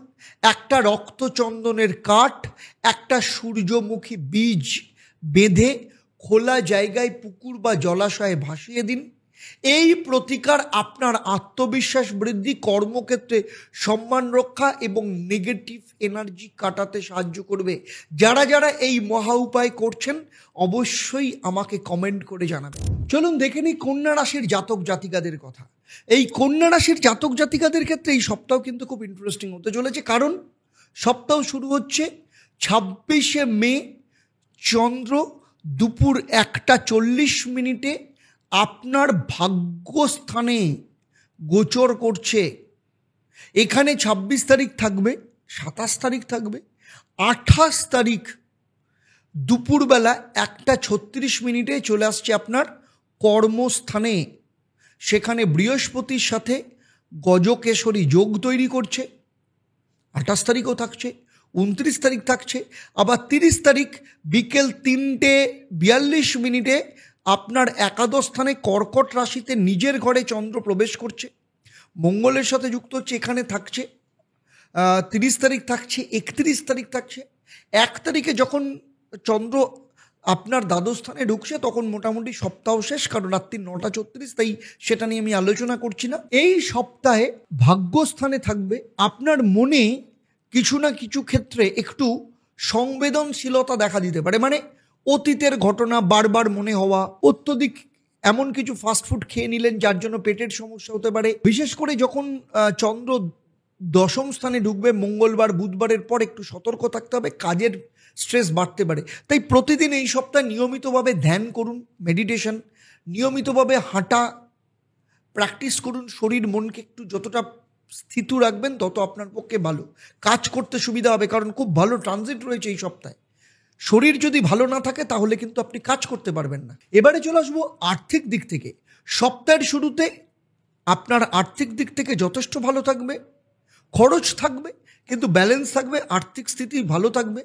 একটা রক্তচন্দনের কাঠ, একটা সূর্যমুখী বীজ বেঁধে খোলা জায়গায় পুকুর বা জলাশয়ে ভাসিয়ে দিন। এই প্রতিকার আপনার আত্মবিশ্বাস বৃদ্ধি, কর্মক্ষেত্রে সম্মান রক্ষা এবং নেগেটিভ এনার্জি কাটাতে সাহায্য করবে। যারা যারা এই মহা উপায় করছেন অবশ্যই আমাকে কমেন্ট করে জানাবেন। চলুন দেখে নিই কন্যা রাশির জাতক জাতিকাদের কথা। এই কন্যা রাশির জাতক জাতিকাদের ক্ষেত্রে এই সপ্তাহ কিন্তু খুব ইন্টারেস্টিং হতে চলেছে, কারণ সপ্তাহ শুরু হচ্ছে 26শে মে। চন্দ্র দুপুর 1:40 আপনার ভাগ্যস্থানে গোচর করছে। এখানে 26 তারিখ থাকবে, 27 তারিখ থাকবে, 28 তারিখ দুপুরবেলা 1:36 চলে আসছে আপনার কর্মস্থানে। সেখানে বৃহস্পতির সাথে গজকেশরী যোগ তৈরি করছে। 28 তারিখও থাকছে, 29 তারিখ থাকছে, আবার 30 তারিখ বিকেল 3:42 আপনার একাদশ স্থানে কর্কট রাশিতে নিজের ঘরে চন্দ্র প্রবেশ করছে, মঙ্গলের সাথে যুক্ত হচ্ছে। এখানে থাকছে 30 তারিখ থাকছে, 31 তারিখ থাকছে। 1 তারিখে যখন চন্দ্র আপনার দ্বাদশ স্থানে ঢুকছে তখন মোটামুটি সপ্তাহ শেষ, কারণ রাত্রি 9:34, তাই সেটা নিয়ে আমি আলোচনা করছি না। এই সপ্তাহে ভাগ্যস্থানে থাকবে আপনার মনে কিছু না কিছু ক্ষেত্রে একটু সংবেদনশীলতা দেখা দিতে পারে, মানে অতীতের ঘটনা বারবার মনে হওয়া, অত্যধিক এমন কিছু ফাস্টফুড খেয়ে নিলেন যার জন্য পেটের সমস্যা হতে পারে। বিশেষ করে যখন চন্দ্র দশম স্থানে ঢুকবে মঙ্গলবার বুধবারের পর একটু সতর্ক থাকতে হবে, কাজের স্ট্রেস বাড়তে পারে। তাই প্রতিদিন এই সপ্তাহে নিয়মিতভাবে ধ্যান করুন, মেডিটেশন, নিয়মিতভাবে হাঁটা প্র্যাকটিস করুন। শরীর মনকে একটু যতটা স্থিত রাখবেন তত আপনার পক্ষে ভালো, কাজ করতে সুবিধা হবে, কারণ খুব ভালো ট্রানজিট রয়েছে এই সপ্তাহে। শরীর যদি ভালো না থাকে তাহলে কিন্তু আপনি কাজ করতে পারবেন না। এবারে চলে আসবো আর্থিক দিক থেকে। সপ্তাহের শুরুতে আপনার আর্থিক দিক থেকে যথেষ্ট ভালো থাকবে, খরচ থাকবে কিন্তু ব্যালেন্স থাকবে, আর্থিক স্থিতি ভালো থাকবে।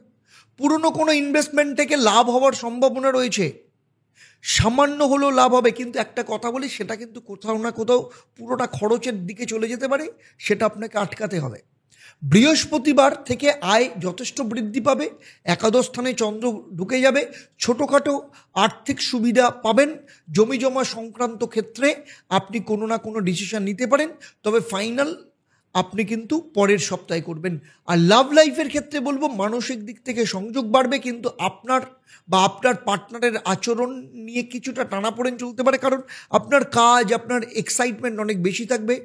পুরনো কোনো ইনভেস্টমেন্ট থেকে লাভ হওয়ার সম্ভাবনা রয়েছে, সামান্য হলেও লাভ হবে, কিন্তু একটা কথা বলি, সেটা কিন্তু কোথাও না কোথাও পুরোটা খরচের দিকে চলে যেতে পারে, সেটা আপনাকে আটকাতে হবে। বৃহস্পতিবার থেকে আয় যথেষ্ট বৃদ্ধি পাবে, একাদশ স্থানে চন্দ্র ঢুকে যাবে, ছোটোখাটো আর্থিক সুবিধা পাবেন। জমি জমা সংক্রান্ত ক্ষেত্রে আপনি কোনো না কোনো ডিসিশন নিতে পারেন, তবে ফাইনাল আপনি কিন্তু পরের সপ্তাহে করবেন। আর লাভ লাইফের ক্ষেত্রে বলবো মানসিক দিক থেকে সংযোগ বাড়বে, কিন্তু আপনার বা আপনার পার্টনারের আচরণ নিয়ে কিছুটা টানাপোড়েন চলতে পারে, কারণ আপনার কাজ, আপনার এক্সাইটমেন্ট অনেক বেশি থাকবে।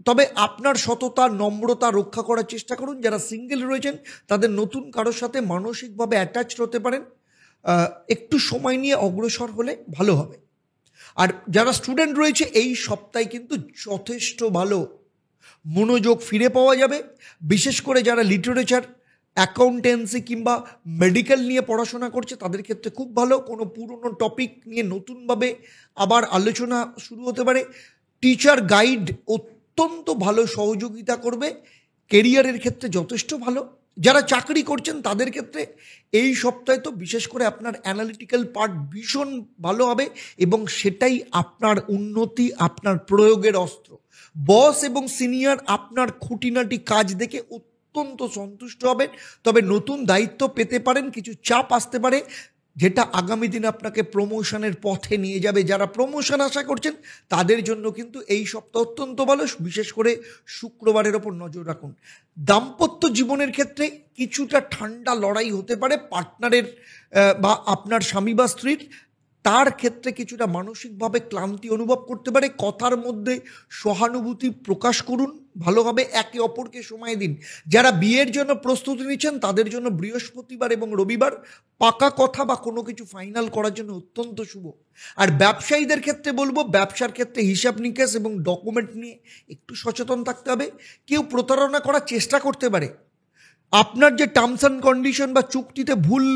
তবে আপনার সততা, নম্রতা রক্ষা করার চেষ্টা করুন। যারা সিঙ্গেল রয়েছেন তাদের নতুন কারোর সাথে মানসিকভাবে অ্যাটাচড হতে পারেন, একটু সময় নিয়ে অগ্রসর হলে ভালো হবে। আর যারা স্টুডেন্ট রয়েছে এই সপ্তাহে কিন্তু যথেষ্ট ভালো, মনোযোগ ফিরে পাওয়া যাবে। বিশেষ করে যারা লিটারেচার, অ্যাকাউন্টেন্সি কিংবা মেডিকেল নিয়ে পড়াশোনা করছে তাদের ক্ষেত্রে খুব ভালো। কোনো পুরনো টপিক নিয়ে নতুনভাবে আবার আলোচনা শুরু হতে পারে। টিচার গাইড অত্যন্ত ভালো সহযোগিতা করবে, কেরিয়ারের ক্ষেত্রে যথেষ্ট ভালো। যারা চাকরি করছেন তাদের ক্ষেত্রে এই সপ্তাহে তো বিশেষ করে আপনার অ্যানালিটিক্যাল পার্ট ভীষণ ভালো হবে এবং সেটাই আপনার উন্নতি, আপনার প্রয়োগের অস্ত্র। বস এবং সিনিয়র আপনার খুঁটিনাটি কাজ দেখে অত্যন্ত সন্তুষ্ট হবেন, তবে নতুন দায়িত্ব পেতে পারেন, কিছু চাপ আসতে পারে যেটা আগামী দিনে আপনাকে প্রমোশনের পথে নিয়ে যাবে। যারা প্রমোশন আশা করছেন তাদের জন্য কিন্তু এই সপ্তাহ অত্যন্ত ভালো, বিশেষ করে শুক্রবারের ওপর নজর রাখুন। দাম্পত্য জীবনের ক্ষেত্রে কিছুটা ঠান্ডা লড়াই হতে পারে পার্টনারের বা আপনার স্বামী বা স্ত্রীর, তার ক্ষেত্রে কিছুটা মানসিকভাবে ক্লান্তি অনুভব করতে পারে। কথার মধ্যে সহানুভূতি প্রকাশ করুন, ভালোভাবে একে অপরকে সময় দিন। যারা বিয়ের জন্য প্রস্তুতি নিচ্ছেন তাদের জন্য বৃহস্পতিবার এবং রবিবার পাকা কথা বা কোনো কিছু ফাইনাল করার জন্য অত্যন্ত শুভ। আর ব্যবসায়ীদের ক্ষেত্রে বলবো, ব্যবসার ক্ষেত্রে হিসাব নিকাশ এবং ডকুমেন্ট নিয়ে একটু সচেতন থাকতে হবে। কেউ প্রতারণা করার চেষ্টা করতে পারে, আপনার যে টার্মস অ্যান্ড কন্ডিশন বা চুক্তিতে ভুল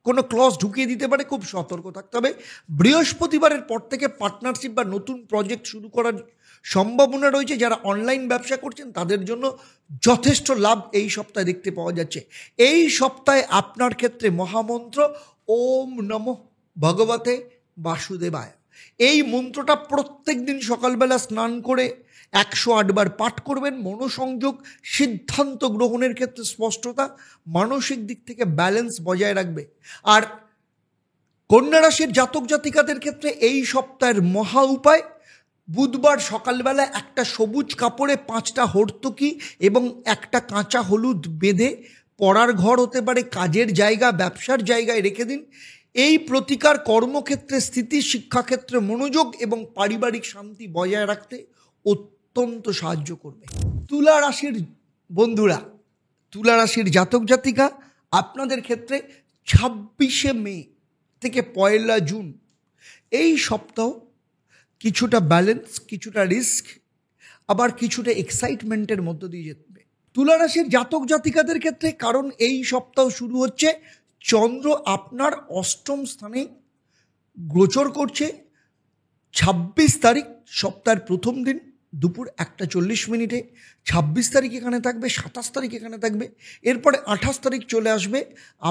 কোনো ক্লজ ঢুকিয়ে দিতে পারে, খুব সতর্ক থাকতে হবে। বৃহস্পতিবারের পর থেকে পার্টনারশিপ বা নতুন প্রজেক্ট শুরু করার সম্ভাবনা রয়েছে। যারা অনলাইন ব্যবসা করছেন তাদের জন্য যথেষ্ট লাভ এই সপ্তাহে দেখতে পাওয়া যাচ্ছে। এই সপ্তাহে আপনার ক্ষেত্রে মহামন্ত্র ওম নমঃ ভগবতে বাসুদেবায়, এই মন্ত্রটা প্রত্যেক দিন সকালবেলা স্নান করে 108 বার পাঠ করবেন। মনোসংযোগ, সিদ্ধান্ত গ্রহণের ক্ষেত্রে স্পষ্টতা, মানসিক দিক থেকে ব্যালেন্স বজায় রাখবে। আর কন্যা রাশির জাতক জাতিকাদের ক্ষেত্রে এই সপ্তাহের মহা উপায়, বুধবার সকালবেলা একটা সবুজ কাপড়ে 5টা হর্তকি এবং একটা কাঁচা হলুদ বেঁধে পড়ার ঘর হতে পারে, কাজের জায়গা, ব্যবসার জায়গায় রেখে দিন। এই প্রতিকার কর্মক্ষেত্রে স্থিতি, শিক্ষাক্ষেত্রে মনোযোগ এবং পারিবারিক শান্তি বজায় রাখতে অত্যন্ত সাহায্য করবে। তুলা রাশির বন্ধুরা, তুলা রাশির জাতক জাতিকা, আপনাদের ক্ষেত্রে 26শে মে থেকে 1 জুন এই সপ্তাহ কিছুটা ব্যালেন্স, কিছুটা রিস্ক, আবার কিছুটা এক্সাইটমেন্টের মধ্য দিয়ে যেতে তুলা রাশির জাতক জাতিকাদের ক্ষেত্রে। কারণ এই সপ্তাহ শুরু হচ্ছে, চন্দ্র আপনার 8ম স্থানে গোচর করছে 26 তারিখ, সপ্তাহের প্রথম দিন দুপুর 1:40। 26 তারিখ এখানে থাকবে, 27 তারিখ এখানে থাকবে, এরপরে 28 তারিখ চলে আসবে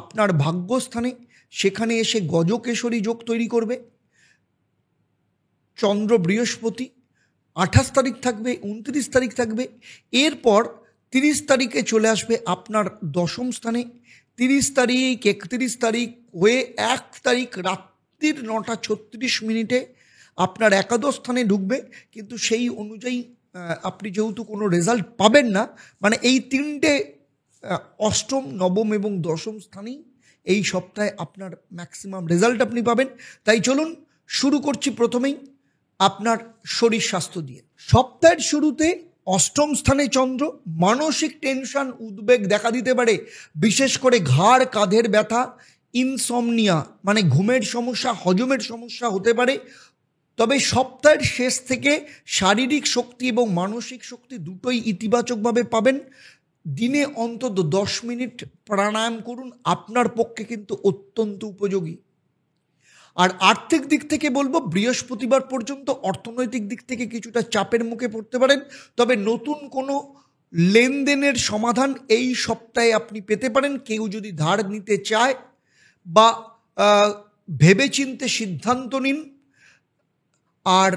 আপনার ভাগ্যস্থানে। সেখানে এসে গজকেশরী যোগ তৈরি করবে চন্দ্র বৃহস্পতি। 28 তারিখ থাকবে, 29 তারিখ থাকবে, এরপর 30 তারিখে চলে আসবে আপনার 10ম স্থানে। 30 তারিখ, 31 তারিখ হয়ে 1 তারিখ রাত্রির 9:36 আপনার একাদশ স্থানে ঢুকবে। কিন্তু সেই অনুযায়ী আপনি যেহেতু কোনো রেজাল্ট পাবেন না, মানে এই 3টে 8ম, 9ম এবং 10ম স্থানেই এই সপ্তাহে আপনার ম্যাক্সিমাম রেজাল্ট আপনি পাবেন। তাই চলুন শুরু করছি প্রথমেই আপনার শরীর স্বাস্থ্য দিয়ে। সপ্তাহের শুরুতে 8ম স্থানে চন্দ্র, মানসিক টেনশন, উদ্বেগ দেখা দিতে পারে, বিশেষ করে ঘাড় কাঁধের ব্যথা, ইনসমনিয়া মানে ঘুমের সমস্যা, হজমের সমস্যা হতে পারে। তবে সপ্তাহের শেষ থেকে শারীরিক শক্তি এবং মানসিক শক্তি দুটোই ইতিবাচকভাবে পাবেন। দিনে অন্তত 10 মিনিট প্রাণায়াম করুন, আপনার পক্ষে কিন্তু অত্যন্ত উপযোগী। আর আর্থিক দিক থেকে বলবো, বৃহস্পতিবার পর্যন্ত অর্থনৈতিক দিক থেকে কিছুটা চাপের মুখে পড়তে পারেন। তবে নতুন কোনো লেনদেনের সমাধান এই সপ্তাহে আপনি পেতে পারেন। কেউ যদি ধার নিতে চায় বা ভেবেচিন্তে সিদ্ধান্ত নিন। আর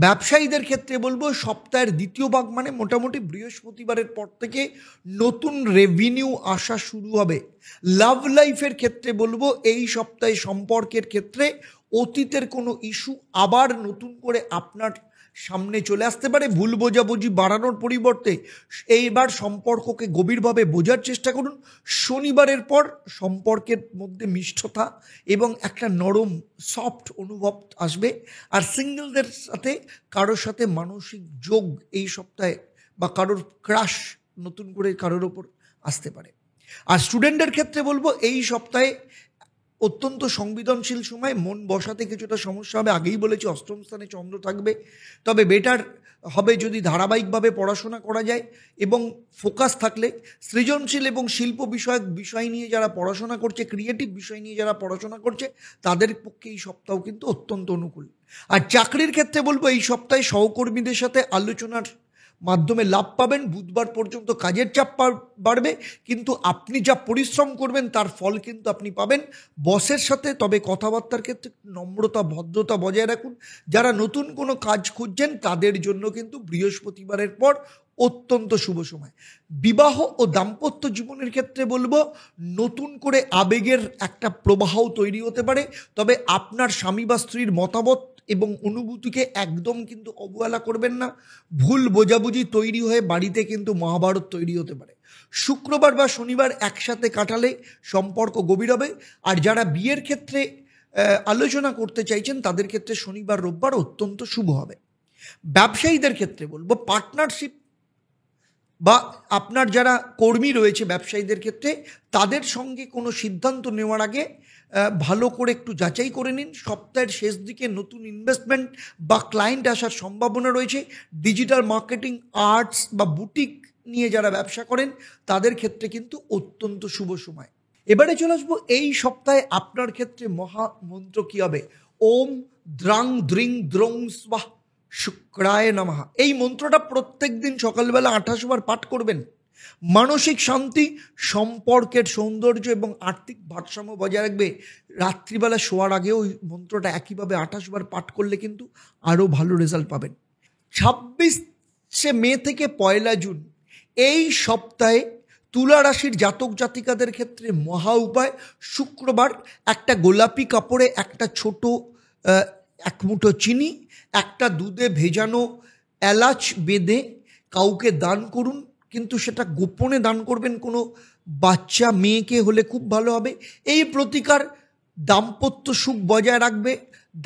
ব্যবসায়ীদের ক্ষেত্রে বলবো, সপ্তাহের দ্বিতীয় ভাগ মানে মোটামুটি বৃহস্পতিবারের পর থেকে নতুন রেভিনিউ আসা শুরু হবে। লাভ লাইফের ক্ষেত্রে বলবো, এই সপ্তাহে সম্পর্কের ক্ষেত্রে অতীতের কোনো ইস্যু আবার নতুন করে আপনার সামনে চলে আসতে পারে। ভুল বোঝাবুঝি বাড়ানোর পরিবর্তে এইবার সম্পর্ককে গভীরভাবে বোঝার চেষ্টা করুন। শনিবারের পর সম্পর্কের মধ্যে মিষ্টতা এবং একটা নরম সফট অনুভব আসবে। আর সিঙ্গেলদের সাথে কারোর সাথে মানসিক যোগ এই সপ্তাহে বা কারোর ক্রাশ নতুন করে কারোর ওপর আসতে পারে। আর স্টুডেন্টের ক্ষেত্রে বলবো, এই সপ্তাহে অত্যন্ত সংবেদনশীল সময়, মন বসাতে কিছুটা সমস্যা হবে। আগেই বলেছি 8ম স্থানে চন্দ্র থাকবে। তবে বেটার হবে যদি ধারাবাহিকভাবে পড়াশোনা করা যায় এবং ফোকাস থাকলে। সৃজনশীল এবং শিল্প বিষয়ক বিষয় নিয়ে যারা পড়াশোনা করছে, ক্রিয়েটিভ বিষয় নিয়ে যারা পড়াশোনা করছে, তাদের পক্ষে এই সপ্তাহ কিন্তু অত্যন্ত অনুকূল। আর চাকরির ক্ষেত্রে বলবো, এই সপ্তাহে সহকর্মীদের সাথে আলোচনার মাধ্যমে লাভ পাবেন। বুধবার পর্যন্ত কাজের চাপ বাড়বে, কিন্তু আপনি যা পরিশ্রম করবেন তার ফল কিন্তু আপনি পাবেন। বসের সাথে তবে কথাবার্তার ক্ষেত্রে নম্রতা, ভদ্রতা বজায় রাখুন। যারা নতুন কোনো কাজ খুঁজছেন তাদের জন্য কিন্তু বৃহস্পতিবারের পর অত্যন্ত শুভ সময়। বিবাহ ও দাম্পত্য জীবনের ক্ষেত্রে বলবো, নতুন করে আবেগের একটা প্রবাহ তৈরি হতে পারে। তবে আপনার স্বামী বা স্ত্রীর মতামত এবং অনুভূতিকে একদম কিন্তু অবহেলা করবেন না। ভুল বোঝাবুঝি তৈরি হয়ে বাড়িতে কিন্তু মহাভারত তৈরি হতে পারে। শুক্রবার বা শনিবার একসাথে কাটালে সম্পর্ক গভীর হবে। আর যারা বিয়ের ক্ষেত্রে আলোচনা করতে চাইছেন তাদের ক্ষেত্রে শনিবার রোববার অত্যন্ত শুভ হবে। ব্যবসায়ীদের ক্ষেত্রে বলবো, পার্টনারশিপ বা আপনার যারা কর্মী রয়েছে ব্যবসায়ীদের ক্ষেত্রে, তাদের সঙ্গে কোনো সিদ্ধান্ত নেওয়ার আগে ভালো করে একটু যাচাই করে নিন। সপ্তাহের শেষ দিকে নতুন ইনভেস্টমেন্ট বা ক্লায়েন্ট আসার সম্ভাবনা রয়েছে। ডিজিটাল মার্কেটিং, আর্টস বা বুটিক নিয়ে যারা ব্যবসা করেন তাদের ক্ষেত্রে কিন্তু অত্যন্ত শুভ সময়। এবারে চলে আসবো এই সপ্তাহে আপনার ক্ষেত্রে মহামন্ত্র কী হবে। ওম দ্রাং দ্রিং দ্রং স্বাহ শুক্রায় নমঃ। এই মন্ত্রটা প্রত্যেক দিন সকালবেলা 28 বার পাঠ করবেন। মানসিক শান্তি, সম্পর্কের সৌন্দর্য এবং আর্থিক ভারসাম্য বজায় রাখবে। রাত্রিবেলা শোয়ার আগেও ওই মন্ত্রটা একইভাবে 28 বার পাঠ করলে কিন্তু আরও ভালো রেজাল্ট পাবেন। 26শে মে থেকে 1 জুন এই সপ্তাহে তুলা রাশির জাতক জাতিকাদের ক্ষেত্রে মহা উপায়। শুক্রবার একটা গোলাপি কাপড়ে একটা ছোট 1 মুঠো চিনি, একটা দুধে ভেজানো এলাচ বেঁধে কাউকে দান করুন, কিন্তু সেটা গোপনে দান করবেন, কোনো বাচ্চা মেয়েকে হলে খুব ভালো হবে। এই প্রতিকার দাম্পত্য সুখ বজায় রাখবে,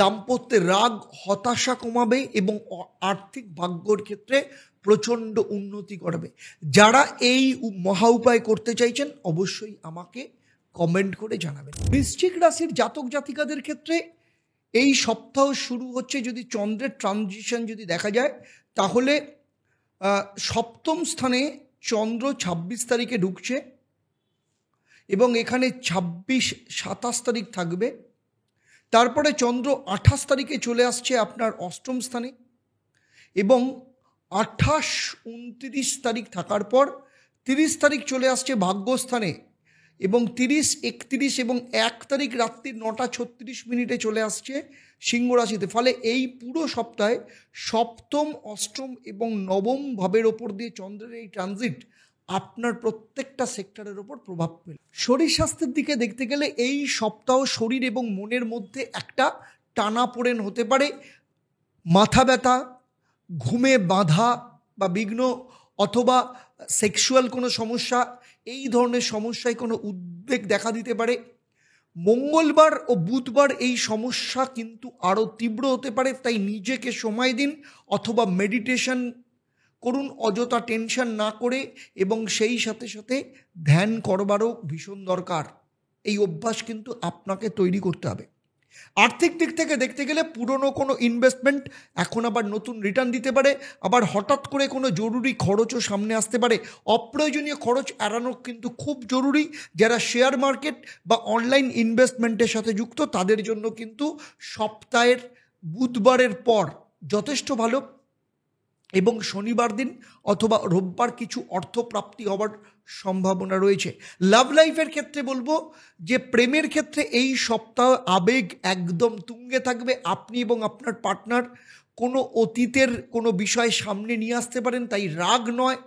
দাম্পত্যের রাগ হতাশা কমাবে এবং আর্থিক ভাগ্যর ক্ষেত্রে প্রচণ্ড উন্নতি করবে। যারা এই মহা উপায় করতে চাইছেন অবশ্যই আমাকে কমেন্ট করে জানাবেন। বৃশ্চিক রাশির জাতক জাতিকাদের ক্ষেত্রে এই সপ্তাহ শুরু হচ্ছে, যদি চন্দ্রের ট্রানজিশন যদি দেখা যায় তাহলে সপ্তম স্থানে চন্দ্র 26 তারিখে ঢুকছে এবং এখানে 26-27 তারিখ থাকবে। তারপরে চন্দ্র 28 তারিখে চলে আসছে আপনার অষ্টম স্থানে এবং 28-29 তারিখ থাকার পর 30 তারিখ চলে আসছে ভাগ্যস্থানে এবং 30, 31 এবং 1 তারিখ রাত্রি 9:36 চলে আসছে সিংহ রাশিতে। ফলে এই পুরো সপ্তাহে সপ্তম, অষ্টম এবং নবম ভাবের ওপর দিয়ে চন্দ্রের এই ট্রানজিট আপনার প্রত্যেকটা সেক্টরের ওপর প্রভাব ফেলে। শরীর স্বাস্থ্যের দিকে দেখতে গেলে এই সপ্তাহ শরীর এবং মনের মধ্যে একটা টানাপোড়েন হতে পারে। মাথা ব্যথা, ঘুমে বাধা বা বিঘ্ন, অথবা সেক্সুয়াল কোনো সমস্যা, এই ধরনের সমস্যায় কোনো উদ্বেগ দেখা দিতে পারে। মঙ্গলবার ও বুধবার এই সমস্যা কিন্তু আরও তীব্র হতে পারে, তাই নিজেকে সময় দিন অথবা মেডিটেশন করুন অযথা টেনশন না করে, এবং সেই সাথে সাথে ধ্যান করবারও ভীষণ দরকার। এই অভ্যাস কিন্তু আপনাকে তৈরি করতে হবে। আর্থিক দিক থেকে দেখতে গেলে পুরনো কোনো ইনভেস্টমেন্ট এখন আবার নতুন রিটার্ন দিতে পারে, আবার হঠাৎ করে কোনো জরুরি খরচও সামনে আসতে পারে। অপ্রয়োজনীয় খরচ এড়ানো কিন্তু খুব জরুরি। যারা শেয়ার মার্কেট বা অনলাইন ইনভেস্টমেন্টের সাথে যুক্ত তাদের জন্য কিন্তু সপ্তাহের বুধবারের পর যথেষ্ট ভালো, এবং শনিবার দিন অথবা রোববার কিছু অর্থপ্রাপ্তি হওয়ার সম্ভাবনা রয়েছে। লাভ লাইফের ক্ষেত্রে বলবো যে প্রেমের ক্ষেত্রে এই সপ্তাহ আবেগ একদম তুঙ্গে থাকবে। আপনি এবং আপনার পার্টনার কোনো অতীতের কোনো বিষয় সামনে নিয়ে আসতে পারেন, তাই রাগ নয়,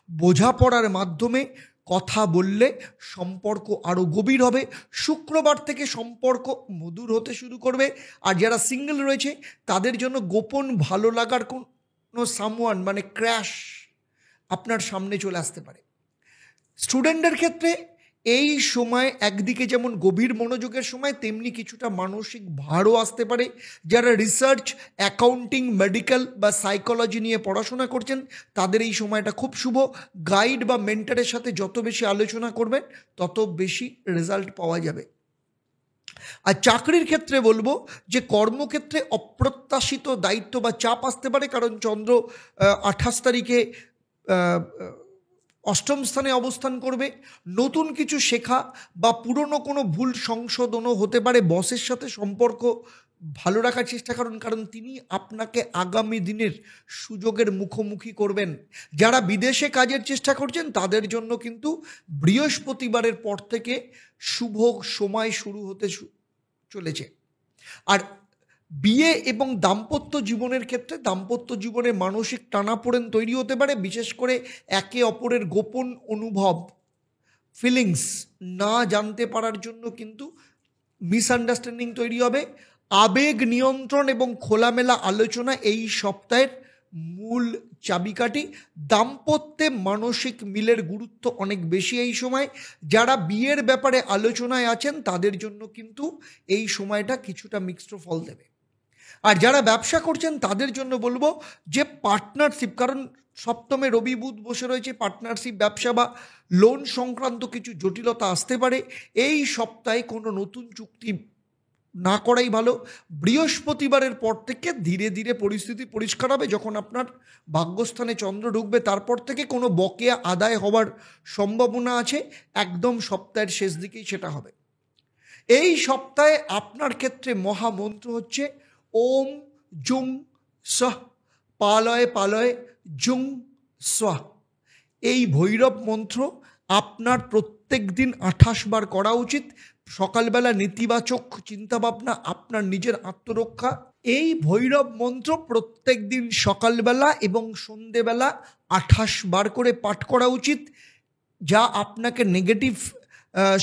বোঝাপড়ার মাধ্যমে কথা বললে সম্পর্ক আরও গভীর হবে। শুক্রবার থেকে সম্পর্ক মধুর হতে শুরু করবে। আর যারা সিঙ্গেল রয়েছে তাদের জন্য গোপন ভালো লাগার কোনো সামওয়ান মানে ক্র্যাশ আপনার সামনে চলে আসতে পারে। স্টুডেন্টদের ক্ষেত্রে এই সময় একদিকে যেমন গভীর মনোযোগের সময়, তেমনি কিছুটা মানসিক ভারও আসতে পারে। যারা রিসার্চ, অ্যাকাউন্টিং, মেডিকেল বা সাইকোলজি নিয়ে পড়াশোনা করছেন তাদের এই সময়টা খুব শুভ। গাইড বা মেন্টরের সাথে যত বেশি আলোচনা করবেন তত বেশি রেজাল্ট পাওয়া যাবে। আর চাকরির ক্ষেত্রে বলবো যে কর্মক্ষেত্রে অপ্রত্যাশিত দায়িত্ব বা চাপ আসতে পারে, কারণ চন্দ্র 28 তারিখে অষ্টম স্থানে অবস্থান করবে। নতুন কিছু শেখা বা পুরনো কোনো ভুল সংশোধনও হতে পারে। বসের সাথে সম্পর্ক ভালো রাখার চেষ্টা করুন, কারণ তিনি আপনাকে আগামী দিনের সুযোগের মুখোমুখি করবেন। যারা বিদেশে কাজের চেষ্টা করছেন তাদের জন্য কিন্তু বৃহস্পতিবারের পর থেকে শুভ সময় শুরু হতে চলেছে। আর বিয়ে এবং দাম্পত্য জীবনের ক্ষেত্রে দাম্পত্য জীবনে মানসিক টানাপোড়েন তৈরি হতে পারে, বিশেষ করে একে অপরের গোপন অনুভব, ফিলিংস না জানতে পারার জন্য কিন্তু মিসআন্ডারস্ট্যান্ডিং তৈরি হবে। আবেগ নিয়ন্ত্রণ এবং খোলামেলা আলোচনা এই সপ্তাহের মূল চাবিকাঠি। দাম্পত্যে মানসিক মিলের গুরুত্ব অনেক বেশি এই সময়। যারা বিয়ের ব্যাপারে আলোচনায় আছেন তাদের জন্য কিন্তু এই সময়টা কিছুটা মিশ্র ফল দেবে। আর যারা ব্যবসা করছেন তাদের জন্য বলবো যে পার্টনারশিপ, কারণ সপ্তমে রবি বুধ বসে রয়েছে, পার্টনারশিপ, ব্যবসা বা লোন সংক্রান্ত কিছু জটিলতা আসতে পারে। এই সপ্তাহে কোনো নতুন চুক্তি না করাই ভালো। বৃহস্পতিবারের পর থেকে ধীরে ধীরে পরিস্থিতি পরিষ্কার হবে। যখন আপনার ভাগ্যস্থানে চন্দ্র ঢুকবে তারপর থেকে কোনো বকেয়া আদায় হওয়ার সম্ভাবনা আছে, একদম সপ্তাহের শেষ দিকেই সেটা হবে। এই সপ্তাহে আপনার ক্ষেত্রে মহামন্ত্র হচ্ছে ওম জুং সহ পালয় পালয় জুং স্বাহ। এই ভৈরব মন্ত্র আপনার প্রত্যেক দিন 28 বার করা উচিত। সকালবেলা নেতিবাচক চিন্তাভাবনা, আপনার নিজের আত্মরক্ষা, এই ভৈরব মন্ত্র প্রত্যেক দিন সকালবেলা এবং সন্ধেবেলা 28 বার করে পাঠ করা উচিত, যা আপনাকে নেগেটিভ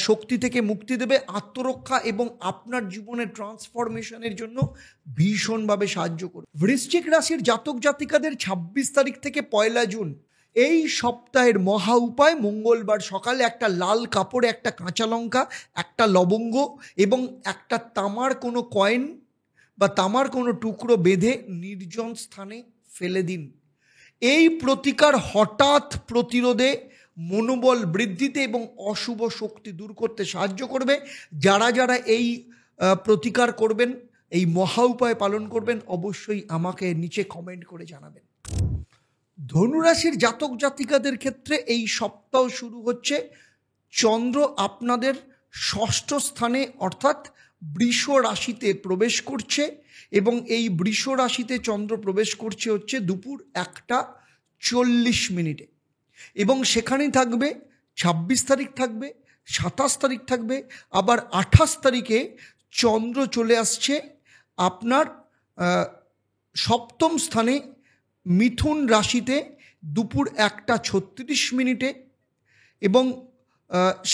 শক্তি থেকে মুক্তি দেবে, আত্মরক্ষা এবং আপনার জীবনের ট্রান্সফরমেশনের জন্য ভীষণভাবে সাহায্য করবে। বৃশ্চিক রাশির জাতক জাতিকাদের 26 তারিখ থেকে 1 জুন এই সপ্তাহের মহা উপায়, মঙ্গলবার সকালে একটা লাল কাপড়ে একটা কাঁচা লঙ্কা, একটা লবঙ্গ এবং একটা তামার কোনো কয়েন বা তামার কোনো টুকরো বেঁধে নির্জন স্থানে ফেলে দিন। এই প্রতিকার হঠাৎ প্রতিরোধে, মনোবল বৃদ্ধিতে এবং অশুভ শক্তি দূর করতে সাহায্য করবে। যারা যারা এই প্রতিকার করবেন, এই মহা উপায় পালন করবেন, অবশ্যই আমাকে নিচে কমেন্ট করে জানাবেন। ধনুরাশির জাতক জাতিকাদের ক্ষেত্রে এই সপ্তাহ শুরু হচ্ছে চন্দ্র আপনাদের 6ষ্ঠ স্থানে অর্থাৎ বৃষ রাশিতে প্রবেশ করছে এবং এই বৃষ রাশিতে চন্দ্র প্রবেশ করছে হচ্ছে দুপুর 1:40 এবং সেখানেই থাকবে। 26 তারিখ থাকবে, 27 তারিখ থাকবে, আবার 28 তারিখে চন্দ্র চলে আসছে আপনার 7ম স্থানে মিথুন রাশিতে দুপুর 1:36 এবং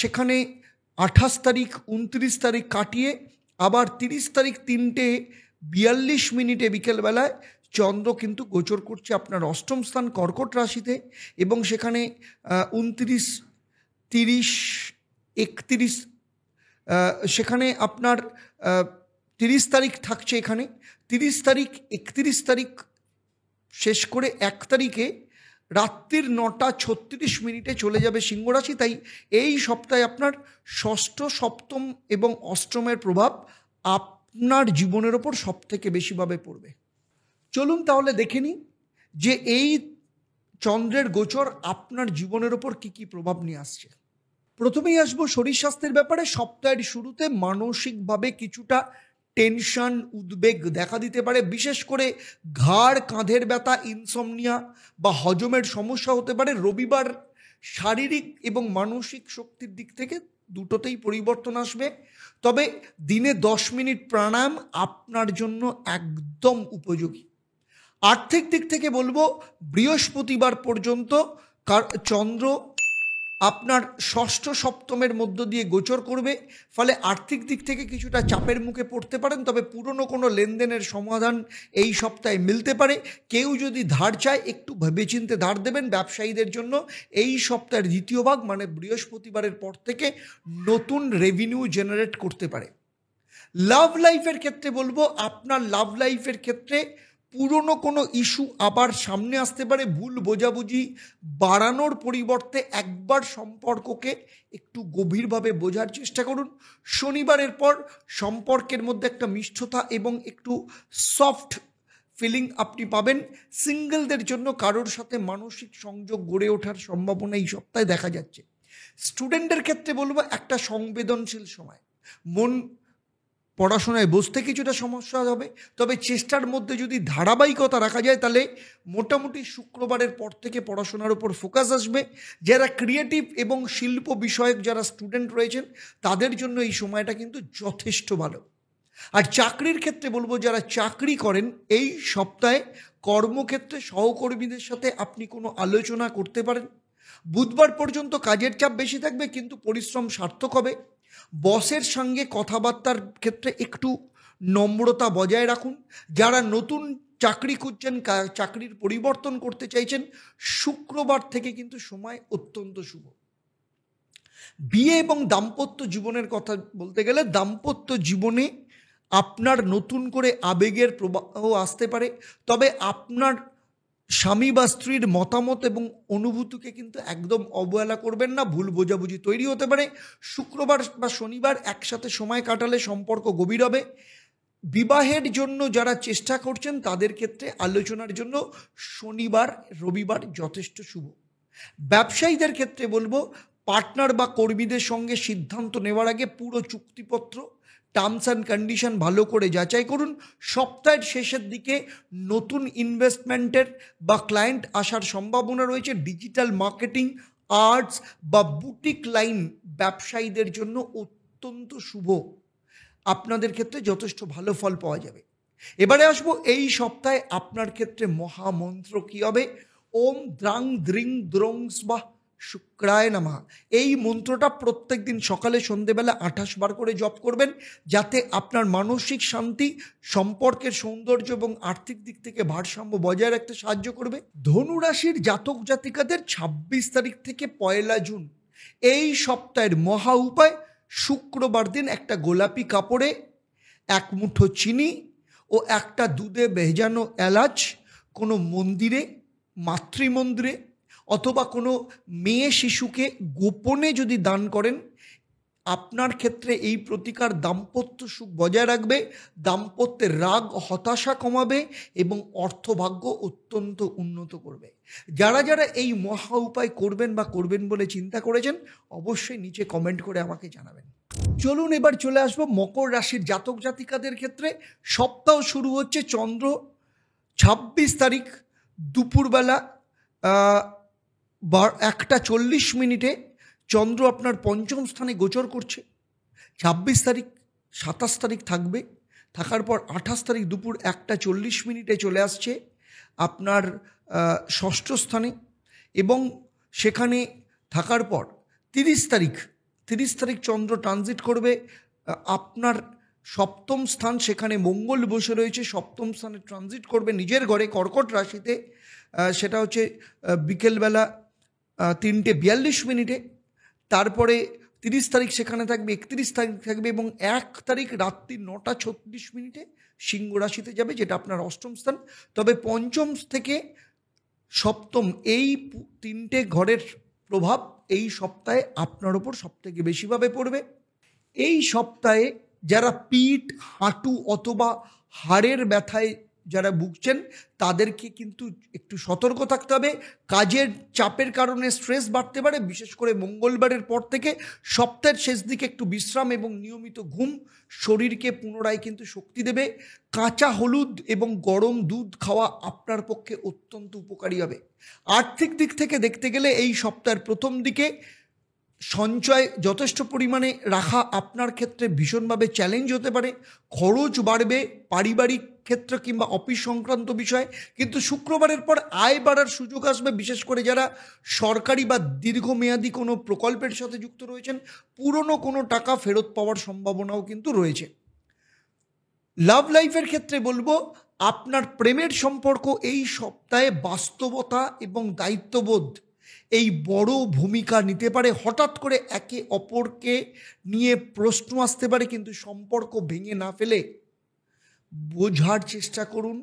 সেখানে 28 তারিখ 29 তারিখ কাটিয়ে আবার 30 তারিখ 3:42 বিকেলবেলায় চন্দ্র কিন্তু গোচর করছে আপনার 8ম স্থান কর্কট রাশিতে এবং সেখানে 29, 30, 31 সেখানে আপনার 30 তারিখ থাকছে, এখানে 30 তারিখ 31 তারিখ শেষ করে 1 তারিখে রাত্রির 9:36 চলে যাবে সিংহ রাশি। তাই এই সপ্তাহে আপনার 6ষ্ঠ, 7ম এবং 8মের প্রভাব আপনার জীবনের ওপর সবথেকে বেশিভাবে পড়বে। চলুন তাহলে দেখে নিই যে এই চন্দ্রের গোচর আপনার জীবনের ওপর কী কী প্রভাব নিয়ে আসছে। প্রথমেই আসবো শরীর স্বাস্থ্যের ব্যাপারে। সপ্তাহের শুরুতে মানসিকভাবে কিছুটা টেনশন, উদ্বেগ দেখা দিতে পারে। বিশেষ করে ঘাড়, কাঁধের ব্যথা, ইনসমনিয়া বা হজমের সমস্যা হতে পারে। রবিবার শারীরিক এবং মানসিক শক্তির দিক থেকে দুটোতেই পরিবর্তন আসবে। তবে দিনে 10 মিনিট প্রাণায়াম আপনার জন্য একদম উপযোগী। আর্থিক দিক থেকে বলবো বৃহস্পতিবার পর্যন্ত চন্দ্র আপনার 6ষ্ঠ, 7মের মধ্য দিয়ে গোচর করবে, ফলে আর্থিক দিক থেকে কিছুটা চাপের মুখে পড়তে পারেন। তবে পুরনো কোনো লেনদেনের সমাধান এই সপ্তাহে মিলতে পারে। কেউ যদি ধার চায় একটু ভেবেচিন্তে ধার দেবেন। ব্যবসায়ীদের জন্য এই সপ্তাহের দ্বিতীয় ভাগ মানে বৃহস্পতিবারের পর থেকে নতুন রেভিনিউ জেনারেট করতে পারে। লাভ লাইফের ক্ষেত্রে বলবো আপনার লাভ লাইফের ক্ষেত্রে পুরনো কোনো ইস্যু আবার সামনে আসতে পারে। ভুল বোঝাবুঝি বাড়ানোর পরিবর্তে একবার সম্পর্ককে একটু গভীরভাবে বোঝার চেষ্টা করুন। শনিবারের পর সম্পর্কের মধ্যে একটা মিষ্টতা এবং একটু সফট ফিলিং আপনি পাবেন। সিঙ্গেলদের জন্য কারোর সাথে মানসিক সংযোগ গড়ে ওঠার সম্ভাবনা এই সপ্তাহে দেখা যাচ্ছে। স্টুডেন্টের ক্ষেত্রে বলবো একটা সংবেদনশীল সময়। মন পড়াশোনায় বসতে কিছুটা সমস্যা হবে, তবে চেষ্টার মধ্যে যদি ধারাবাহিকতা রাখা যায় তাহলে মোটামুটি শুক্রবারের পর থেকে পড়াশোনার উপর ফোকাস আসবে। যারা ক্রিয়েটিভ এবং শিল্প বিষয়ক যারা স্টুডেন্ট রয়েছেন তাদের জন্য এই সময়টা কিন্তু যথেষ্ট ভালো। আর চাকরির ক্ষেত্রে বলবো যারা চাকরি করেন এই সপ্তাহে কর্মক্ষেত্রে সহকর্মীদের সাথে আপনি কোনো আলোচনা করতে পারেন। বুধবার পর্যন্ত কাজের চাপ বেশি থাকবে কিন্তু পরিশ্রম সার্থক হবে। বসের সঙ্গে কথাবার্তার ক্ষেত্রে একটু নম্রতা বজায় রাখুন। যারা নতুন চাকরি খুঁজছেন, চাকরির পরিবর্তন করতে চাইছেন, শুক্রবার থেকে কিন্তু সময় অত্যন্ত শুভ। বিয়ে এবং দাম্পত্য জীবনের কথা বলতে গেলে দাম্পত্য জীবনে আপনার নতুন করে আবেগের প্রবাহ আসতে পারে, তবে আপনার স্বামী বা স্ত্রীর মতামত এবং অনুভূতিকে কিন্তু একদম অবহেলা করবেন না। ভুল বোঝাবুঝি তৈরি হতে পারে। শুক্রবার বা শনিবার একসাথে সময় কাটালে সম্পর্ক গভীর হবে। বিবাহের জন্য যারা চেষ্টা করছেন তাদের ক্ষেত্রে আলোচনার জন্য শনিবার, রবিবার যথেষ্ট শুভ। ব্যবসায়ীদের ক্ষেত্রে বলবো পার্টনার বা কর্মীদের সঙ্গে সিদ্ধান্ত নেওয়ার আগে পুরো চুক্তিপত্র, টার্মস অ্যান্ড কন্ডিশন ভালো করে যাচাই করুন। সপ্তাহের শেষের দিকে নতুন ইনভেস্টমেন্টের বা ক্লায়েন্ট আসার সম্ভাবনা রয়েছে। ডিজিটাল মার্কেটিং, আর্টস বা বুটিক লাইন ব্যবসায়ীদের জন্য অত্যন্ত শুভ। আপনাদের ক্ষেত্রে যথেষ্ট ভালো ফল পাওয়া যাবে। এবারে আসবো এই সপ্তাহে আপনার ক্ষেত্রে মহামন্ত্র কী হবে। ওম দ্রাং দ্রিং দ্রং স্বাহা শুক্রায় নমঃ এই মন্ত্রটা প্রত্যেক দিন সকালে সন্ধেবেলা 28 বার করে জপ করবেন, যাতে আপনার মানসিক শান্তি, সম্পর্কের সৌন্দর্য এবং আর্থিক দিক থেকে ভারসাম্য বজায় রাখতে সাহায্য করবে। ধনু রাশির জাতক জাতিকাদের 26 তারিখ থেকে 1 জুন এই সপ্তাহের মহা উপায়, শুক্রবার দিন একটা গোলাপি কাপড়ে 1 মুঠো চিনি ও একটা দুধে ভেজানো এলাচ কোনো মন্দিরে, মাতৃমন্দিরে অথবা কোনো মেয়ে শিশুকে গোপনে যদি দান করেন, আপনার ক্ষেত্রে এই প্রতিকার দাম্পত্য সুখ বজায় রাখবে, দাম্পত্যের রাগ হতাশা কমাবে এবং অর্থভাগ্য অত্যন্ত উন্নত করবে। যারা যারা এই মহা উপায় করবেন বা করবেন বলে চিন্তা করেছেন, অবশ্যই নিচে কমেন্ট করে আমাকে জানাবেন। চলুন এবার চলে আসবো মকর রাশির জাতক জাতিকাদের ক্ষেত্রে। সপ্তাহ শুরু হচ্ছে চন্দ্র 26 তারিখ দুপুরবেলা 1:40 চন্দ্র আপনার পঞ্চম স্থানে গোচর করছে। 26 তারিখ 27 তারিখ থাকবে, থাকার পর 28 তারিখ দুপুর 1:40 চলে আসছে আপনার ষষ্ঠ স্থানে, এবং সেখানে থাকার পর 30 তারিখ চন্দ্র ট্রানজিট করবে আপনার সপ্তম স্থান, সেখানে মঙ্গল বসে রয়েছে সপ্তম স্থানে ট্রানজিট করবে নিজের ঘরে কর্কট রাশিতে, সেটা হচ্ছে বিকেলবেলা 3:42। তারপরে 30 তারিখ সেখানে থাকবে, 31 তারিখ থাকবে এবং 1 তারিখ রাত্রি 9:36 সিংহ রাশিতে যাবে, যেটা আপনার অষ্টম স্থান। তবে পঞ্চম থেকে সপ্তম এই 3টে ঘরের প্রভাব এই সপ্তাহে আপনার ওপর সবথেকে বেশিভাবে পড়বে। এই সপ্তাহে যারা পিঠ, হাঁটু অথবা হাড়ের ব্যথায় যারা ভুগছেন, তাদেরকে কিন্তু একটু সতর্ক থাকতে হবে। কাজের চাপের কারণে স্ট্রেস বাড়তে পারে, বিশেষ করে মঙ্গলবারের পর থেকে সপ্তাহের শেষ দিকে একটু বিশ্রাম এবং নিয়মিত ঘুম শরীরকে পুনরায় কিন্তু শক্তি দেবে। কাঁচা হলুদ এবং গরম দুধ খাওয়া আপনার পক্ষে অত্যন্ত উপকারী হবে। আর্থিক দিক থেকে দেখতে গেলে এই সপ্তাহের প্রথম দিকে সঞ্চয় যথেষ্ট পরিমাণে রাখা আপনার ক্ষেত্রে ভীষণভাবে চ্যালেঞ্জ হতে পারে, খরচ বাড়বে পারিবারিক ক্ষেত্র কিংবা অফিস সংক্রান্ত বিষয়, কিন্তু শুক্রবারের পর আয় বাড়ার সুযোগ আসবে, বিশেষ করে যারা সরকারি বা দীর্ঘমেয়াদী কোনো প্রকল্পের সাথে যুক্ত রয়েছেন, পুরনো কোনো টাকা ফেরত পাওয়ার সম্ভাবনাও কিন্তু রয়েছে। লাভ লাইফের ক্ষেত্রে বলবো, আপনার প্রেমের সম্পর্ক এই সপ্তাহে বাস্তবতা এবং দায়িত্ববোধ এই বড় ভূমিকা নিতে পারে। হঠাৎ করে একে অপরকে নিয়ে প্রশ্ন আসতে পারে, কিন্তু সম্পর্ক ভেঙে না ফেলে বোঝার চেষ্টা করুন,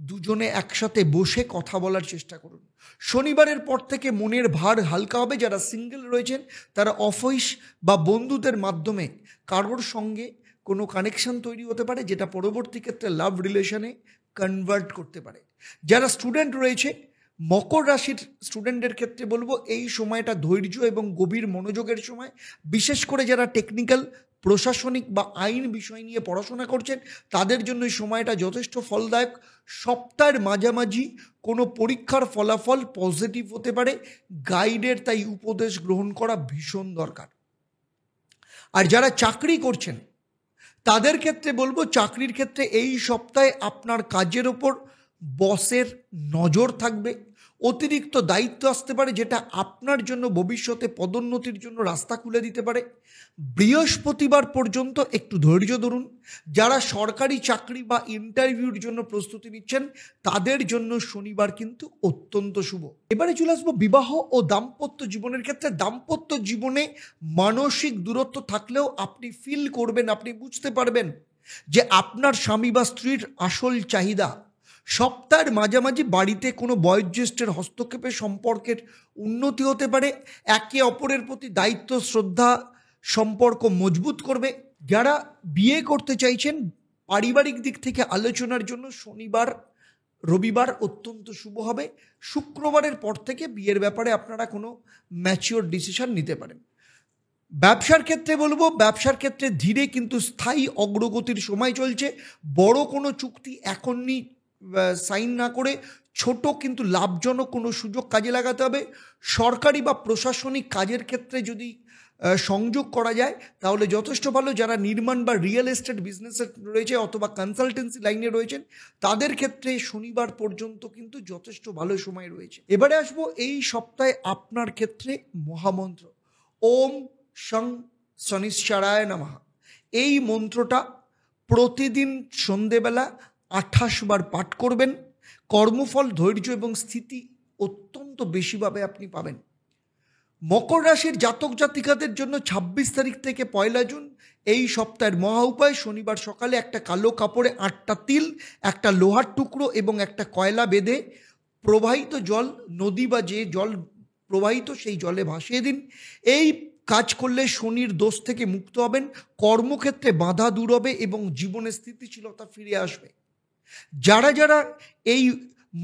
দুজনে একসাথে বসে কথা বলার চেষ্টা করুন। শনিবারের পর থেকে মনের ভার হালকা হবে। যারা সিঙ্গেল রয়েছেন তারা অফিস বা বন্ধুদের মাধ্যমে কারোর সঙ্গে কোনো কানেকশন তৈরি হতে পারে, যেটা পরবর্তী ক্ষেত্রে লাভ রিলেশনে কনভার্ট করতে পারে। যারা স্টুডেন্ট রয়েছে, মকর রাশির স্টুডেন্টদের ক্ষেত্রে বলবো এই সময়টা ধৈর্য এবং গভীর মনোযোগের সময়। বিশেষ করে যারা টেকনিক্যাল, প্রশাসনিক বা আইন বিষয় নিয়ে পড়াশোনা করছেন, তাদের জন্য এই সময়টা যথেষ্ট ফলদায়ক। সপ্তাহের মাঝামাঝি কোনো পরীক্ষার ফলাফল পজিটিভ হতে পারে, গাইডের তাই উপদেশ গ্রহণ করা ভীষণ দরকার। আর যারা চাকরি করছেন তাদের ক্ষেত্রে বলবো, চাকরির ক্ষেত্রে এই সপ্তাহে আপনার কাজের ওপর বসের নজর থাকবে, অতিরিক্ত দায়িত্ব আসতে পারে, যেটা আপনার জন্য ভবিষ্যতে পদোন্নতির জন্য রাস্তা খুলে দিতে পারে। বৃহস্পতিবার পর্যন্ত একটু ধৈর্য ধরুন। যারা সরকারি চাকরি বা ইন্টারভিউর জন্য প্রস্তুতি নিচ্ছেন, তাদের জন্য শনিবার কিন্তু অত্যন্ত শুভ। এবারে চলে আসবো বিবাহ ও দাম্পত্য জীবনের ক্ষেত্রে। দাম্পত্য জীবনে মানসিক দূরত্ব থাকলেও আপনি ফিল করবেন, আপনি বুঝতে পারবেন যে আপনার স্বামী বা স্ত্রীর আসল চাহিদা। সপ্তাহের মাঝামাঝি বাড়িতে কোনো বয়োজ্যেষ্ঠের হস্তক্ষেপে সম্পর্কের উন্নতি হতে পারে। একে অপরের প্রতি দায়িত্ব, শ্রদ্ধা সম্পর্ক মজবুত করবে। যারা বিয়ে করতে চাইছেন, পারিবারিক দিক থেকে আলোচনার জন্য শনিবার রবিবার অত্যন্ত শুভ হবে। শুক্রবারের পর থেকে বিয়ের ব্যাপারে আপনারা কোনো ম্যাচিওর ডিসিশন নিতে পারেন। ব্যবসার ক্ষেত্রে বলবো, ব্যবসার ক্ষেত্রে ধীরে কিন্তু স্থায়ী অগ্রগতির সময় চলছে। বড় কোনো চুক্তি এখনই সাইন না করে ছোট কিন্তু লাভজনক কোনো সুযোগ কাজে লাগাতে হবে। সরকারি বা প্রশাসনিক কাজের ক্ষেত্রে যদি সংযোগ করা যায় তাহলে যথেষ্ট ভালো। যারা নির্মাণ বা রিয়েল এস্টেট বিজনেসে রয়েছে অথবা কনসালটেন্সি লাইনে রয়েছেন তাদের ক্ষেত্রে শনিবার পর্যন্ত কিন্তু যথেষ্ট ভালো সময় রয়েছে। এবারে আসবো এই সপ্তাহে আপনার ক্ষেত্রে মহামন্ত্র ওম শং শনিশ্চরায় নমঃ। এই মন্ত্রটা প্রতিদিন সন্ধেবেলা 28 বার পাঠ করবেন। কর্মফল, ধৈর্য এবং স্থিতি অত্যন্ত বেশিভাবে আপনি পাবেন। মকর রাশির জাতক জাতিকাদের জন্য 26 তারিখ থেকে 1 জুন এই সপ্তাহের মহা উপায়। শনিবার সকালে একটা কালো কাপড়ে 8টা তিল, একটা লোহার টুকরো এবং একটা কয়লা বেঁধে প্রবাহিত জল, নদী বা যে জল প্রবাহিত সেই জলে ভাসিয়ে দিন। এই কাজ করলে শনির দোষ থেকে মুক্ত হবেন, কর্মক্ষেত্রে বাধা দূর হবে এবং জীবনে স্থিতিশীলতা ফিরে আসবে। যারা যারা এই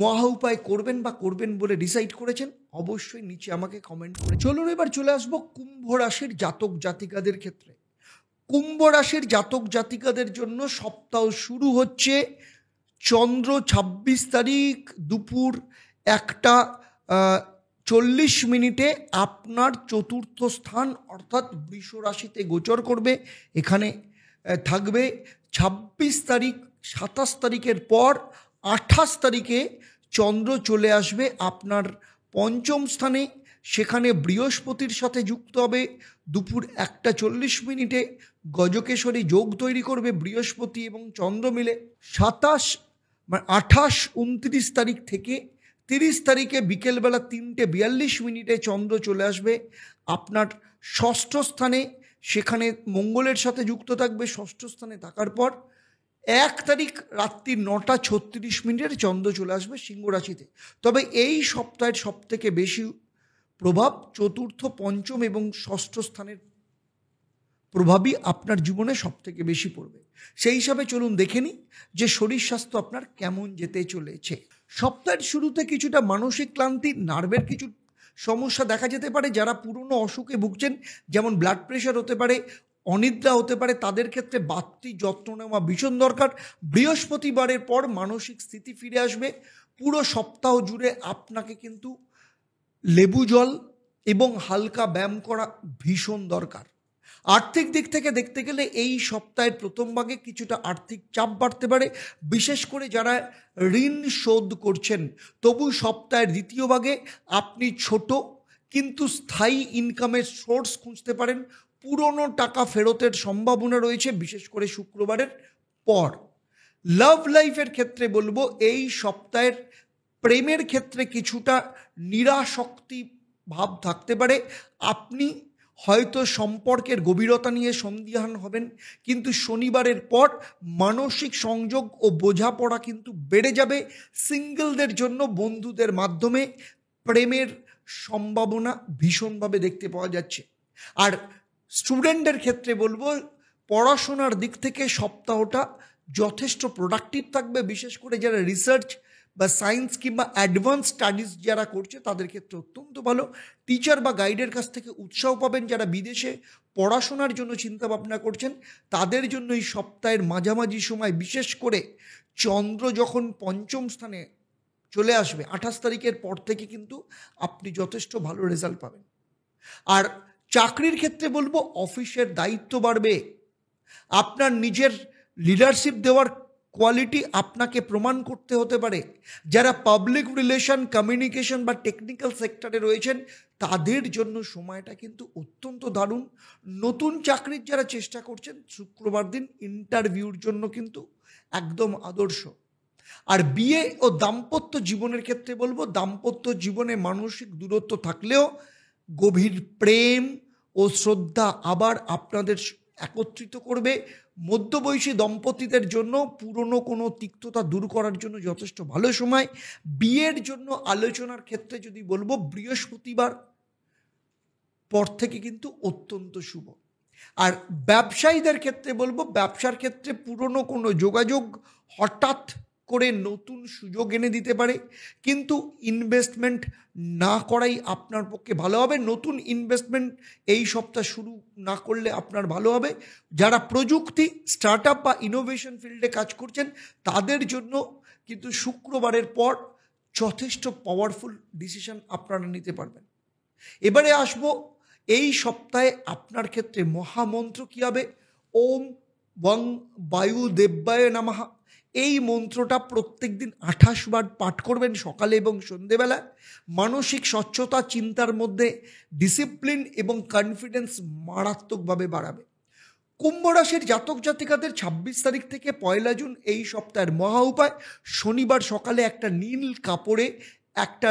মহা উপায় করবেন বা করবেন বলে ডিসাইড করেছেন অবশ্যই নিচে আমাকে কমেন্ট করে। চলুন এবার চলে আসবো কুম্ভ রাশির জাতক জাতিকাদের ক্ষেত্রে। কুম্ভ রাশির জাতক জাতিকাদের জন্য সপ্তাহ শুরু হচ্ছে চন্দ্র 26 তারিখ দুপুর 1:40 আপনার চতুর্থ স্থান অর্থাৎ বৃষ রাশিতে গোচর করবে। এখানে থাকবে 26 তারিখ, 27 তারিখের পর 28 তারিখে চন্দ্র চলে আসবে আপনার পঞ্চম স্থানে। সেখানে বৃহস্পতির সাথে যুক্ত হবে দুপুর 1:40 গজকেশরী যোগ তৈরি করবে বৃহস্পতি এবং চন্দ্র মিলে। 28, 29 তারিখ থেকে 30 তারিখে বিকেলবেলা 3:42 চন্দ্র চলে আসবে আপনার ষষ্ঠ স্থানে। সেখানে মঙ্গলের সাথে যুক্ত থাকবে। ষষ্ঠ স্থানে থাকার পর 1 তারিখ রাত্রি 9:36 চন্দ্র চলে আসবে সিংহ রাশিতে। তবে এই সপ্তাহের সবথেকে বেশি প্রভাব চতুর্থ, পঞ্চম এবং ষষ্ঠ স্থানের প্রভাবই আপনার জীবনে সবথেকে বেশি পড়বে। সেই হিসাবে চলুন দেখে নিই যে শরীর স্বাস্থ্য আপনার কেমন যেতে চলেছে। সপ্তাহের শুরুতে কিছুটা মানসিক ক্লান্তি, নার্ভের কিছু সমস্যা দেখা যেতে পারে। যারা পুরনো অসুখে ভুগছেন, যেমন ব্লাড প্রেশার হতে পারে, অনিদ্রা হতে পারে, তাদের ক্ষেত্রে বাড়তি যত্ন নেওয়া ভীষণ দরকার। বৃহস্পতিবারের পর মানসিক স্থিতি ফিরে আসবে। পুরো সপ্তাহ জুড়ে আপনাকে কিন্তু লেবু জল এবং হালকা ব্যায়াম করা ভীষণ দরকার। আর্থিক দিক থেকে দেখতে গেলে এই সপ্তাহের প্রথম ভাগে কিছুটা আর্থিক চাপ বাড়তে পারে, বিশেষ করে যারা ঋণ শোধ করছেন। তবু সপ্তাহের দ্বিতীয় ভাগে আপনি ছোট কিন্তু স্থায়ী ইনকামের সোর্স খুঁজতে পারেন। পুরনো টাকা ফেরতের সম্ভাবনা রয়েছে, বিশেষ করে শুক্রবারের পর। লাভ লাইফের ক্ষেত্রে বলবো এই সপ্তাহের প্রেমের ক্ষেত্রে কিছুটা নিরাসক্তি ভাব থাকতে পারে। আপনি হয়তো সম্পর্কের গভীরতা নিয়ে সন্দিহান হবেন, কিন্তু শনিবারের পর মানসিক সংযোগ ও বোঝাপড়া কিন্তু বেড়ে যাবে। সিঙ্গেলদের জন্য বন্ধুদের মাধ্যমে প্রেমের সম্ভাবনা ভীষণভাবে দেখতে পাওয়া যাচ্ছে। আর স্টুডেন্টদের ক্ষেত্রে বলবো পড়াশোনার দিক থেকে সপ্তাহটা যথেষ্ট প্রোডাক্টিভ থাকবে, বিশেষ করে যারা রিসার্চ বা সায়েন্স কিংবা অ্যাডভান্স স্টাডিজ যারা করছে তাদের ক্ষেত্রে অত্যন্ত ভালো। টিচার বা গাইডের কাছ থেকে উৎসাহ পাবেন। যারা বিদেশে পড়াশোনার জন্য চিন্তা ভাবনা করছেন তাদের জন্য এই সপ্তাহের মাঝামাঝি সময়, বিশেষ করে চন্দ্র যখন পঞ্চম স্থানে চলে আসবে 28 তারিখের পর থেকে কিন্তু আপনি যথেষ্ট ভালো রেজাল্ট পাবেন। আর চাকরির ক্ষেত্রে বলবো অফিসের দায়িত্ব বাড়বে। আপনার নিজের লিডারশিপ দেওয়ার কোয়ালিটি আপনাকে প্রমাণ করতে হতে পারে। যারা পাবলিক রিলেশন, কমিউনিকেশন বা টেকনিক্যাল সেক্টরে রয়েছেন তাদের জন্য সময়টা কিন্তু অত্যন্ত দারুণ। নতুন চাকরির যারা চেষ্টা করছেন শুক্রবার দিন ইন্টারভিউর জন্য কিন্তু একদম আদর্শ। আর বিয়ে ও দাম্পত্য জীবনের ক্ষেত্রে বলবো দাম্পত্য জীবনে মানসিক দূরত্ব থাকলেও গভীর প্রেম ও শ্রদ্ধা আবার আপনাদের একত্রিত করবে। মধ্যবয়সী দম্পতিদের জন্য পুরনো কোনো তিক্ততা দূর করার জন্য যথেষ্ট ভালো সময়। বিয়ের জন্য আলোচনার ক্ষেত্রে যদি বলবো বৃহস্পতিবার পর থেকে কিন্তু অত্যন্ত শুভ। আর ব্যবসায়ীদের ক্ষেত্রে বলবো ব্যবসার ক্ষেত্রে পুরনো কোনো যোগাযোগ হঠাৎ করে নতুন সুযোগ এনে দিতে পারে, কিন্তু ইনভেস্টমেন্ট না করাই আপনার পক্ষে ভালো হবে। নতুন ইনভেস্টমেন্ট এই সপ্তাহ শুরু না করলে আপনার ভালো হবে। যারা প্রযুক্তি, স্টার্ট আপ বা ইনোভেশন ফিল্ডে কাজ করছেন তাদের জন্য কিন্তু শুক্রবারের পর যথেষ্ট পাওয়ারফুল ডিসিশন আপনারা নিতে পারবেন। এবারে আসবো এই সপ্তাহে আপনার ক্ষেত্রে মহামন্ত্র কী হবে? ওম বং বায়ুদেব্যায় নমঃ। এই মন্ত্রটা প্রত্যেক দিন 28 বার পাঠ করবেন সকালে এবং সন্ধেবেলা। মানসিক স্বচ্ছতা, চিন্তার মধ্যে ডিসিপ্লিন এবং কনফিডেন্স মারাত্মকভাবে বাড়াবে। কুম্ভ রাশির জাতক জাতিকাদের 26 তারিখ থেকে 1 জুন এই সপ্তাহের মহা উপায়: শনিবার সকালে একটা নীল কাপড়ে একটা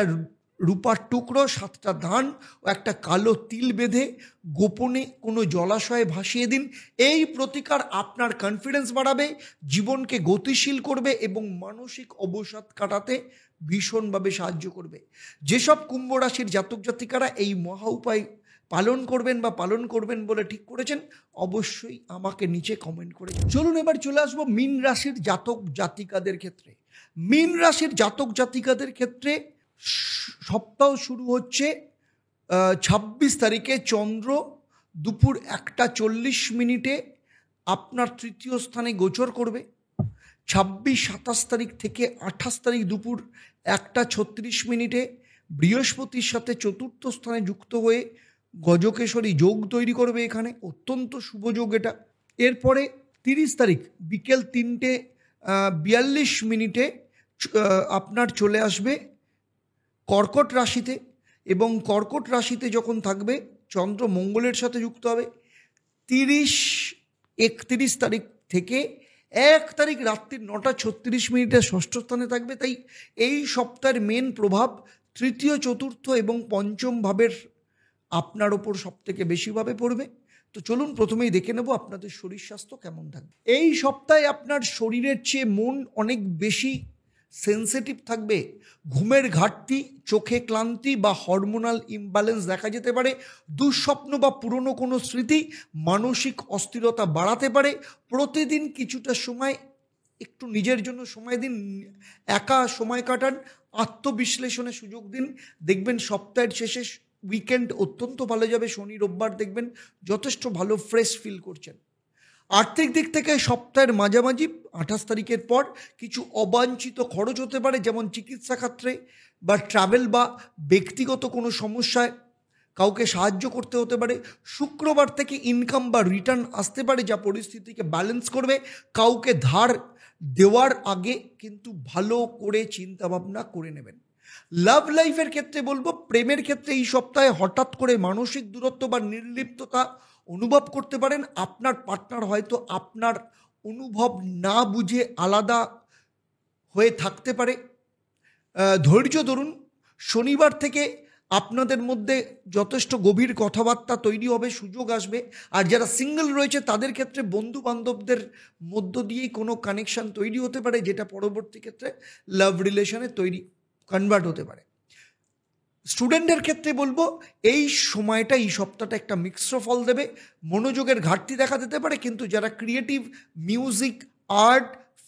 রূপার টুকরো, 7টা ধান ও একটা কালো তিল বেঁধে গোপনে কোনো জলাশয়ে ভাসিয়ে দিন। এই প্রতিকার আপনার কনফিডেন্স বাড়াবে, জীবনকে গতিশীল করবে এবং মানসিক অবসাদ কাটাতে ভীষণভাবে সাহায্য করবে। যেসব কুম্ভ রাশির জাতক জাতিকারা এই মহা উপায় পালন করবেন বলে ঠিক করেছেন, অবশ্যই আমাকে নিচে কমেন্ট করে। চলুন এবার চলে আসবো মীন রাশির জাতক জাতিকাদের ক্ষেত্রে। মীন রাশির জাতক জাতিকাদের ক্ষেত্রে সপ্তাহ শুরু হচ্ছে 26 তারিখে। চন্দ্র দুপুর 1:40 আপনার তৃতীয় স্থানে গোচর করবে। 26-27 তারিখ থেকে 28 তারিখ দুপুর 1:36 বৃহস্পতির সাথে চতুর্থ স্থানে যুক্ত হয়ে গজকেশরী যোগ তৈরি করবে। এখানে অত্যন্ত শুভ যোগ এটা। এরপরে 30 তারিখ বিকেল 3:42 আপনার চলে আসবে কর্কট রাশিতে, এবং কর্কট রাশিতে যখন থাকবে চন্দ্র মঙ্গলের সাথে যুক্ত হবে। 31 তারিখ থেকে 1 তারিখ রাত্রি 9:36 ষষ্ঠ স্থানে থাকবে। তাই এই সপ্তাহের মেন প্রভাব তৃতীয়, চতুর্থ এবং পঞ্চম ভাবের আপনার ওপর সবথেকে বেশিভাবে পড়বে। তো চলুন প্রথমেই দেখে নেব আপনাদের শরীর স্বাস্থ্য কেমন থাকবে। এই সপ্তাহে আপনার শরীরের চেয়ে মন অনেক বেশি সেন্সিটিভ থাকবে। ঘুমের ঘাটতি, চোখে ক্লান্তি বা হরমোনাল ইমব্যালেন্স দেখা যেতে পারে। দুঃস্বপ্ন বা পুরনো কোনো স্মৃতি মানসিক অস্থিরতা বাড়াতে পারে। প্রতিদিন কিছুটা সময় একটু নিজের জন্য সময় দিন, একা সময় কাটান, আত্মবিশ্লেষণের সুযোগ দিন। দেখবেন সপ্তাহের শেষে উইকেন্ড অত্যন্ত ভালো যাবে। শনি রোববার দেখবেন যথেষ্ট ভালো ফ্রেশ ফিল করছেন। আর্থিক দিক থেকে সপ্তাহের মাঝামাঝি 28 তারিখের পর কিছু অবাঞ্ছিত খরচ হতে পারে, যেমন চিকিৎসা ক্ষেত্রে বা ট্রাভেল বা ব্যক্তিগত কোনো সমস্যায় কাউকে সাহায্য করতে হতে পারে। শুক্রবার থেকে ইনকাম বা রিটার্ন আসতে পারে, যা পরিস্থিতিকে ব্যালেন্স করবে। কাউকে ধার দেওয়ার আগে কিন্তু ভালো করে চিন্তাভাবনা করে নেবেন। লাভ লাইফের ক্ষেত্রে বলবো, প্রেমের ক্ষেত্রে এই সপ্তাহে হঠাৎ করে মানসিক দূরত্ব বা নির্লিপ্ততা অনুভব করতে পারেন। আপনার পার্টনার হয়তো আপনার অনুভব না বুঝে আলাদা হয়ে থাকতে পারে। ধৈর্য ধরুন। শনিবার থেকে আপনাদের মধ্যে যথেষ্ট গভীর কথাবার্তা তৈরি হবে, সুযোগ আসবে। আর যারা সিঙ্গেল রয়েছে তাদের ক্ষেত্রে বন্ধু বান্ধবদের মধ্য দিয়েই কোনো কানেকশন তৈরি হতে পারে, যেটা পরবর্তী ক্ষেত্রে লাভ রিলেশনে কনভার্ট হতে পারে। স্টুডেন্টের ক্ষেত্রে বলবো, এই সময়টা, এই সপ্তাহটা একটা মিশ্র ফল দেবে। মনোযোগের ঘাটতি দেখা দিতে পারে, কিন্তু যারা ক্রিয়েটিভ, মিউজিক, আর্ট,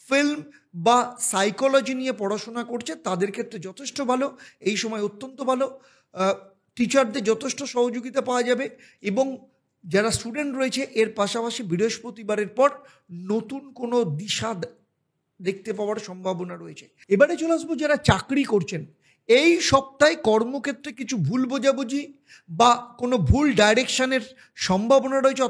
ফিল্ম বা সাইকোলজি নিয়ে পড়াশোনা করছে তাদের ক্ষেত্রে যথেষ্ট ভালো। এই সময় অত্যন্ত ভালো। টিচারদের যথেষ্ট সহযোগিতা পাওয়া যাবে। এবং যারা স্টুডেন্ট রয়েছে এর পাশাপাশি বৃহস্পতিবারের পর নতুন কোনো দিশা দেখতে পাওয়ার সম্ভাবনা রয়েছে। এবারে চলে আসবো যারা চাকরি করছেন। এই সপ্তাহে কর্মক্ষেত্রে কিছু ভুল বোঝাবুঝি বা কোনো ভুল ডাইরেকশনের সম্ভাবনা রয়েছে,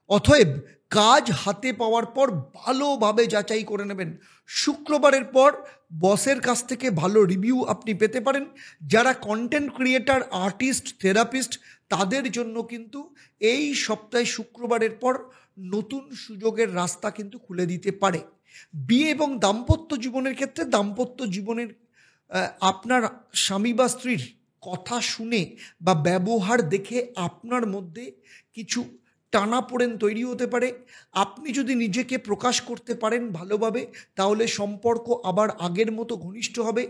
অতএব কাজ হাতে পাওয়ার পর ভালোভাবে যাচাই করে নেবেন। শুক্রবারের পর বসের কাছ থেকে ভালো রিভিউ আপনি পেতে পারেন। যারা কন্টেন্ট ক্রিয়েটার, আর্টিস্ট, থেরাপিস্ট তাদের জন্য কিন্তু এই সপ্তাহে শুক্রবারের পর নতুন সুযোগের রাস্তা কিন্তু খুলে দিতে পারে। বিয়ে এবং দাম্পত্য জীবনের ক্ষেত্রে দাম্পত্য জীবনের আপনার স্বামী বা স্ত্রীর কথা শুনে বা ব্যবহার দেখে আপনার মধ্যে কিছু টানাপোড়েন তৈরি হতে পারে। আপনি যদি নিজেকে প্রকাশ করতে পারেন ভালোভাবে, তাহলে সম্পর্ক আবার আগের মতো ঘনিষ্ঠ হবে।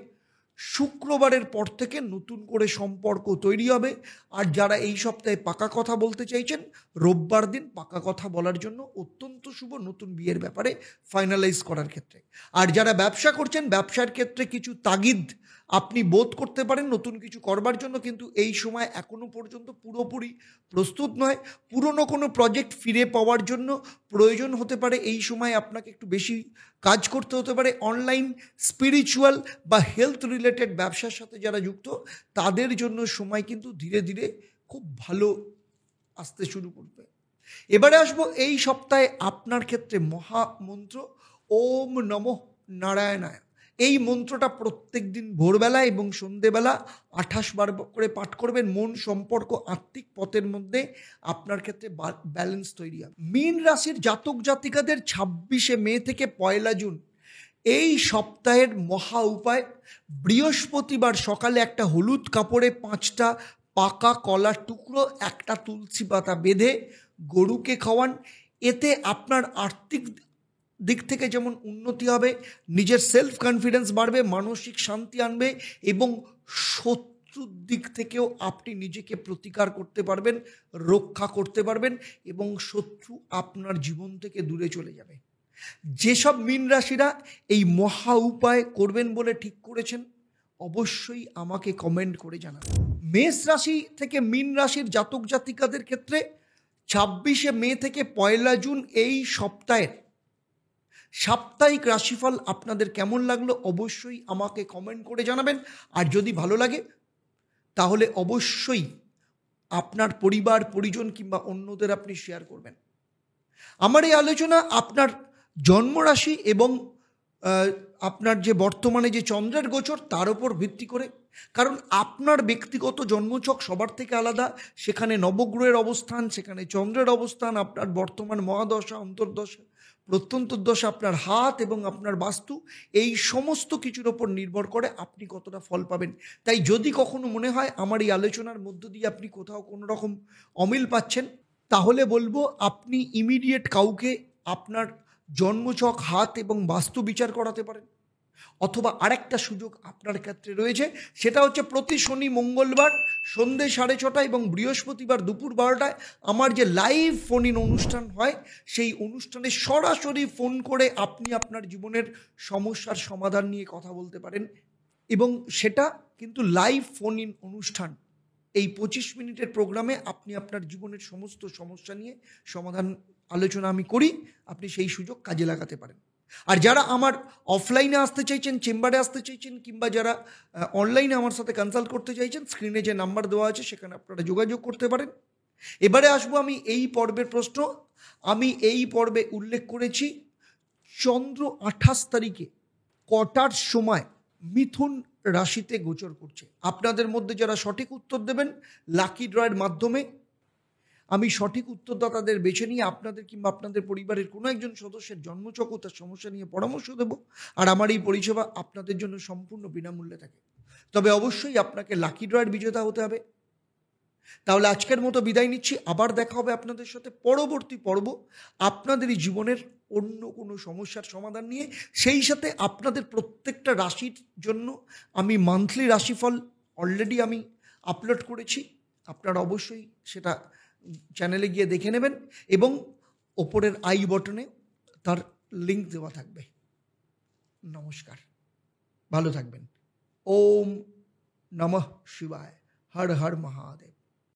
শুক্রবারের পর থেকে নতুন করে সম্পর্ক তৈরি হবে। আর যারা এই সপ্তাহে পাকা কথা বলতে চাইছেন, রোববার দিন পাকা কথা বলার জন্য অত্যন্ত শুভ, নতুন বিয়ের ব্যাপারে ফাইনালাইজ করার ক্ষেত্রে। আর যারা ব্যবসা করছেন, ব্যবসার ক্ষেত্রে কিছু তাগিদ আপনি বোধ করতে পারেন নতুন কিছু করবার জন্য, কিন্তু এই সময় এখনো পর্যন্ত পুরোপুরি প্রস্তুত নয়। পুরনো কোনো প্রজেক্ট ফিরে পাওয়ার জন্য প্রয়োজন হতে পারে। এই সময় আপনাকে একটু বেশি কাজ করতে হতে পারে। অনলাইন, স্পিরিচুয়াল বা হেলথ রিলেটেড ব্যবসার সাথে যারা যুক্ত তাদের জন্য সময় কিন্তু ধীরে ধীরে খুব ভালো আসতে শুরু করবে। এবারে আসবো এই সপ্তাহে আপনার ক্ষেত্রে মহামন্ত্র ওম নমঃ নারায়ণায়। এই মন্ত্রটা প্রত্যেক দিন ভোরবেলা এবং সন্ধেবেলা 28 বার করে পাঠ করবেন। মন, সম্পর্ক, আত্মিক পথের মধ্যে আপনার ক্ষেত্রে ব্যালেন্স তৈরি হবে। মীন রাশির জাতক জাতিকাদের 26শে মে থেকে 1 জুন এই সপ্তাহের মহা উপায়, বৃহস্পতিবার সকালে একটা হলুদ কাপড়ে 5টা পাকা কলার টুকরো, একটা তুলসী পাতা বেঁধে গরুকে খাওয়ান। এতে আপনার আর্থিক দিক থেকে যেমন উন্নতি হবে, নিজের সেলফ কনফিডেন্স বাড়বে, মানসিক শান্তি আনবে এবং শত্রুর দিক থেকেও আপনি নিজেকে প্রতিকার করতে পারবেন, রক্ষা করতে পারবেন এবং শত্রু আপনার জীবন থেকে দূরে চলে যাবে। যেসব মীন রাশিরা এই মহা উপায় করবেন বলে ঠিক করেছেন, অবশ্যই আমাকে কমেন্ট করে জানাবেন। মেষ রাশি থেকে মীন রাশির জাতক জাতিকাদের ক্ষেত্রে 26শে মে থেকে 1 জুন এই সপ্তাহের সাপ্তাহিক রাশিফল আপনাদের কেমন লাগলো অবশ্যই আমাকে কমেন্ট করে জানাবেন। আর যদি ভালো লাগে তাহলে অবশ্যই আপনার পরিবার পরিজন কিংবা অন্যদের আপনি শেয়ার করবেন। আমার এই আলোচনা আপনার জন্মরাশি এবং আপনার যে বর্তমানে যে চন্দ্রের গোচর তার উপর ভিত্তি করে, কারণ আপনার ব্যক্তিগত জন্মছক সবার থেকে আলাদা। সেখানে নবগ্রহের অবস্থান, সেখানে চন্দ্রের অবস্থান, আপনার বর্তমান মহাদশা, অন্তর্দশা, প্রত্যন্তর্দশা, আপনার হাত এবং আপনার বাস্তু, এই সমস্ত কিছুর ওপর নির্ভর করে আপনি কতটা ফল পাবেন। তাই যদি কখনো মনে হয় আমার এই আলোচনার মধ্য দিয়ে আপনি কোথাও কোনো রকম অমিল পাচ্ছেন, তাহলে বলবো আপনি ইমিডিয়েট কাউকে আপনার জন্মছক, হাত এবং বাস্তু বিচার করাতে পারেন। অথবা আরেকটা সুযোগ আপনার ক্ষেত্রে রয়েছে, সেটা হচ্ছে প্রতি শনি মঙ্গলবার সন্ধ্যে 6:30 এবং বৃহস্পতিবার দুপুর 12টায় আমার যে লাইভ ফোন ইন অনুষ্ঠান হয়, সেই অনুষ্ঠানে সরাসরি ফোন করে আপনি আপনার জীবনের সমস্যার সমাধান নিয়ে কথা বলতে পারেন। এবং সেটা কিন্তু লাইভ ফোন ইন অনুষ্ঠান। এই 25 মিনিটের প্রোগ্রামে আপনি আপনার জীবনের সমস্ত সমস্যা নিয়ে সমাধান আলোচনা আমি করি, আপনি সেই সুযোগ কাজে লাগাতে পারেন। আর যারা আমার অফলাইনে আসতে চাইছেন, চেম্বারে আসতে চাইছেন, কিংবা যারা অনলাইনে আমার সাথে কনসাল্ট করতে চাইছেন, স্ক্রিনে যে নাম্বার দেওয়া আছে সেখানে আপনারা যোগাযোগ করতে পারেন। এবারে আসবো আমি এই পর্বের প্রশ্ন। আমি এই পর্বে উল্লেখ করেছি চন্দ্র 28 তারিখে কটার সময় মিথুন রাশিতে গোচর করছে। আপনাদের মধ্যে যারা সঠিক উত্তর দেবেন, লাকি ড্রয়ের মাধ্যমে আমি সঠিক উত্তরদাতাদের বেছে নিয়ে আপনাদের কিংবা আপনাদের পরিবারের কোনো একজন সদস্যের জন্মছক ও তার সমস্যা নিয়ে পরামর্শ দেব। আর আমার এই পরিষেবা আপনাদের জন্য সম্পূর্ণ বিনামূল্যে থাকে। তবে অবশ্যই আপনাকে লাকি ড্রয়ের বিজেতা হতে হবে। তাহলে আজকের মতো বিদায় নিচ্ছি। আবার দেখা হবে আপনাদের সাথে পরবর্তী পর্ব আপনাদেরই জীবনের অন্য কোনো সমস্যার সমাধান নিয়ে। সেই সাথে আপনাদের প্রত্যেকটা রাশির জন্য আমি মান্থলি রাশিফল অলরেডি আমি আপলোড করেছি। আপনারা অবশ্যই সেটা চ্যানেলে গিয়ে দেখে নেবেন এবং ওপরের আই বটনে তার লিঙ্ক দেওয়া থাকবে। নমস্কার, ভালো থাকবেন। ওম নমঃ শিবায়। হর হর মহাদেব।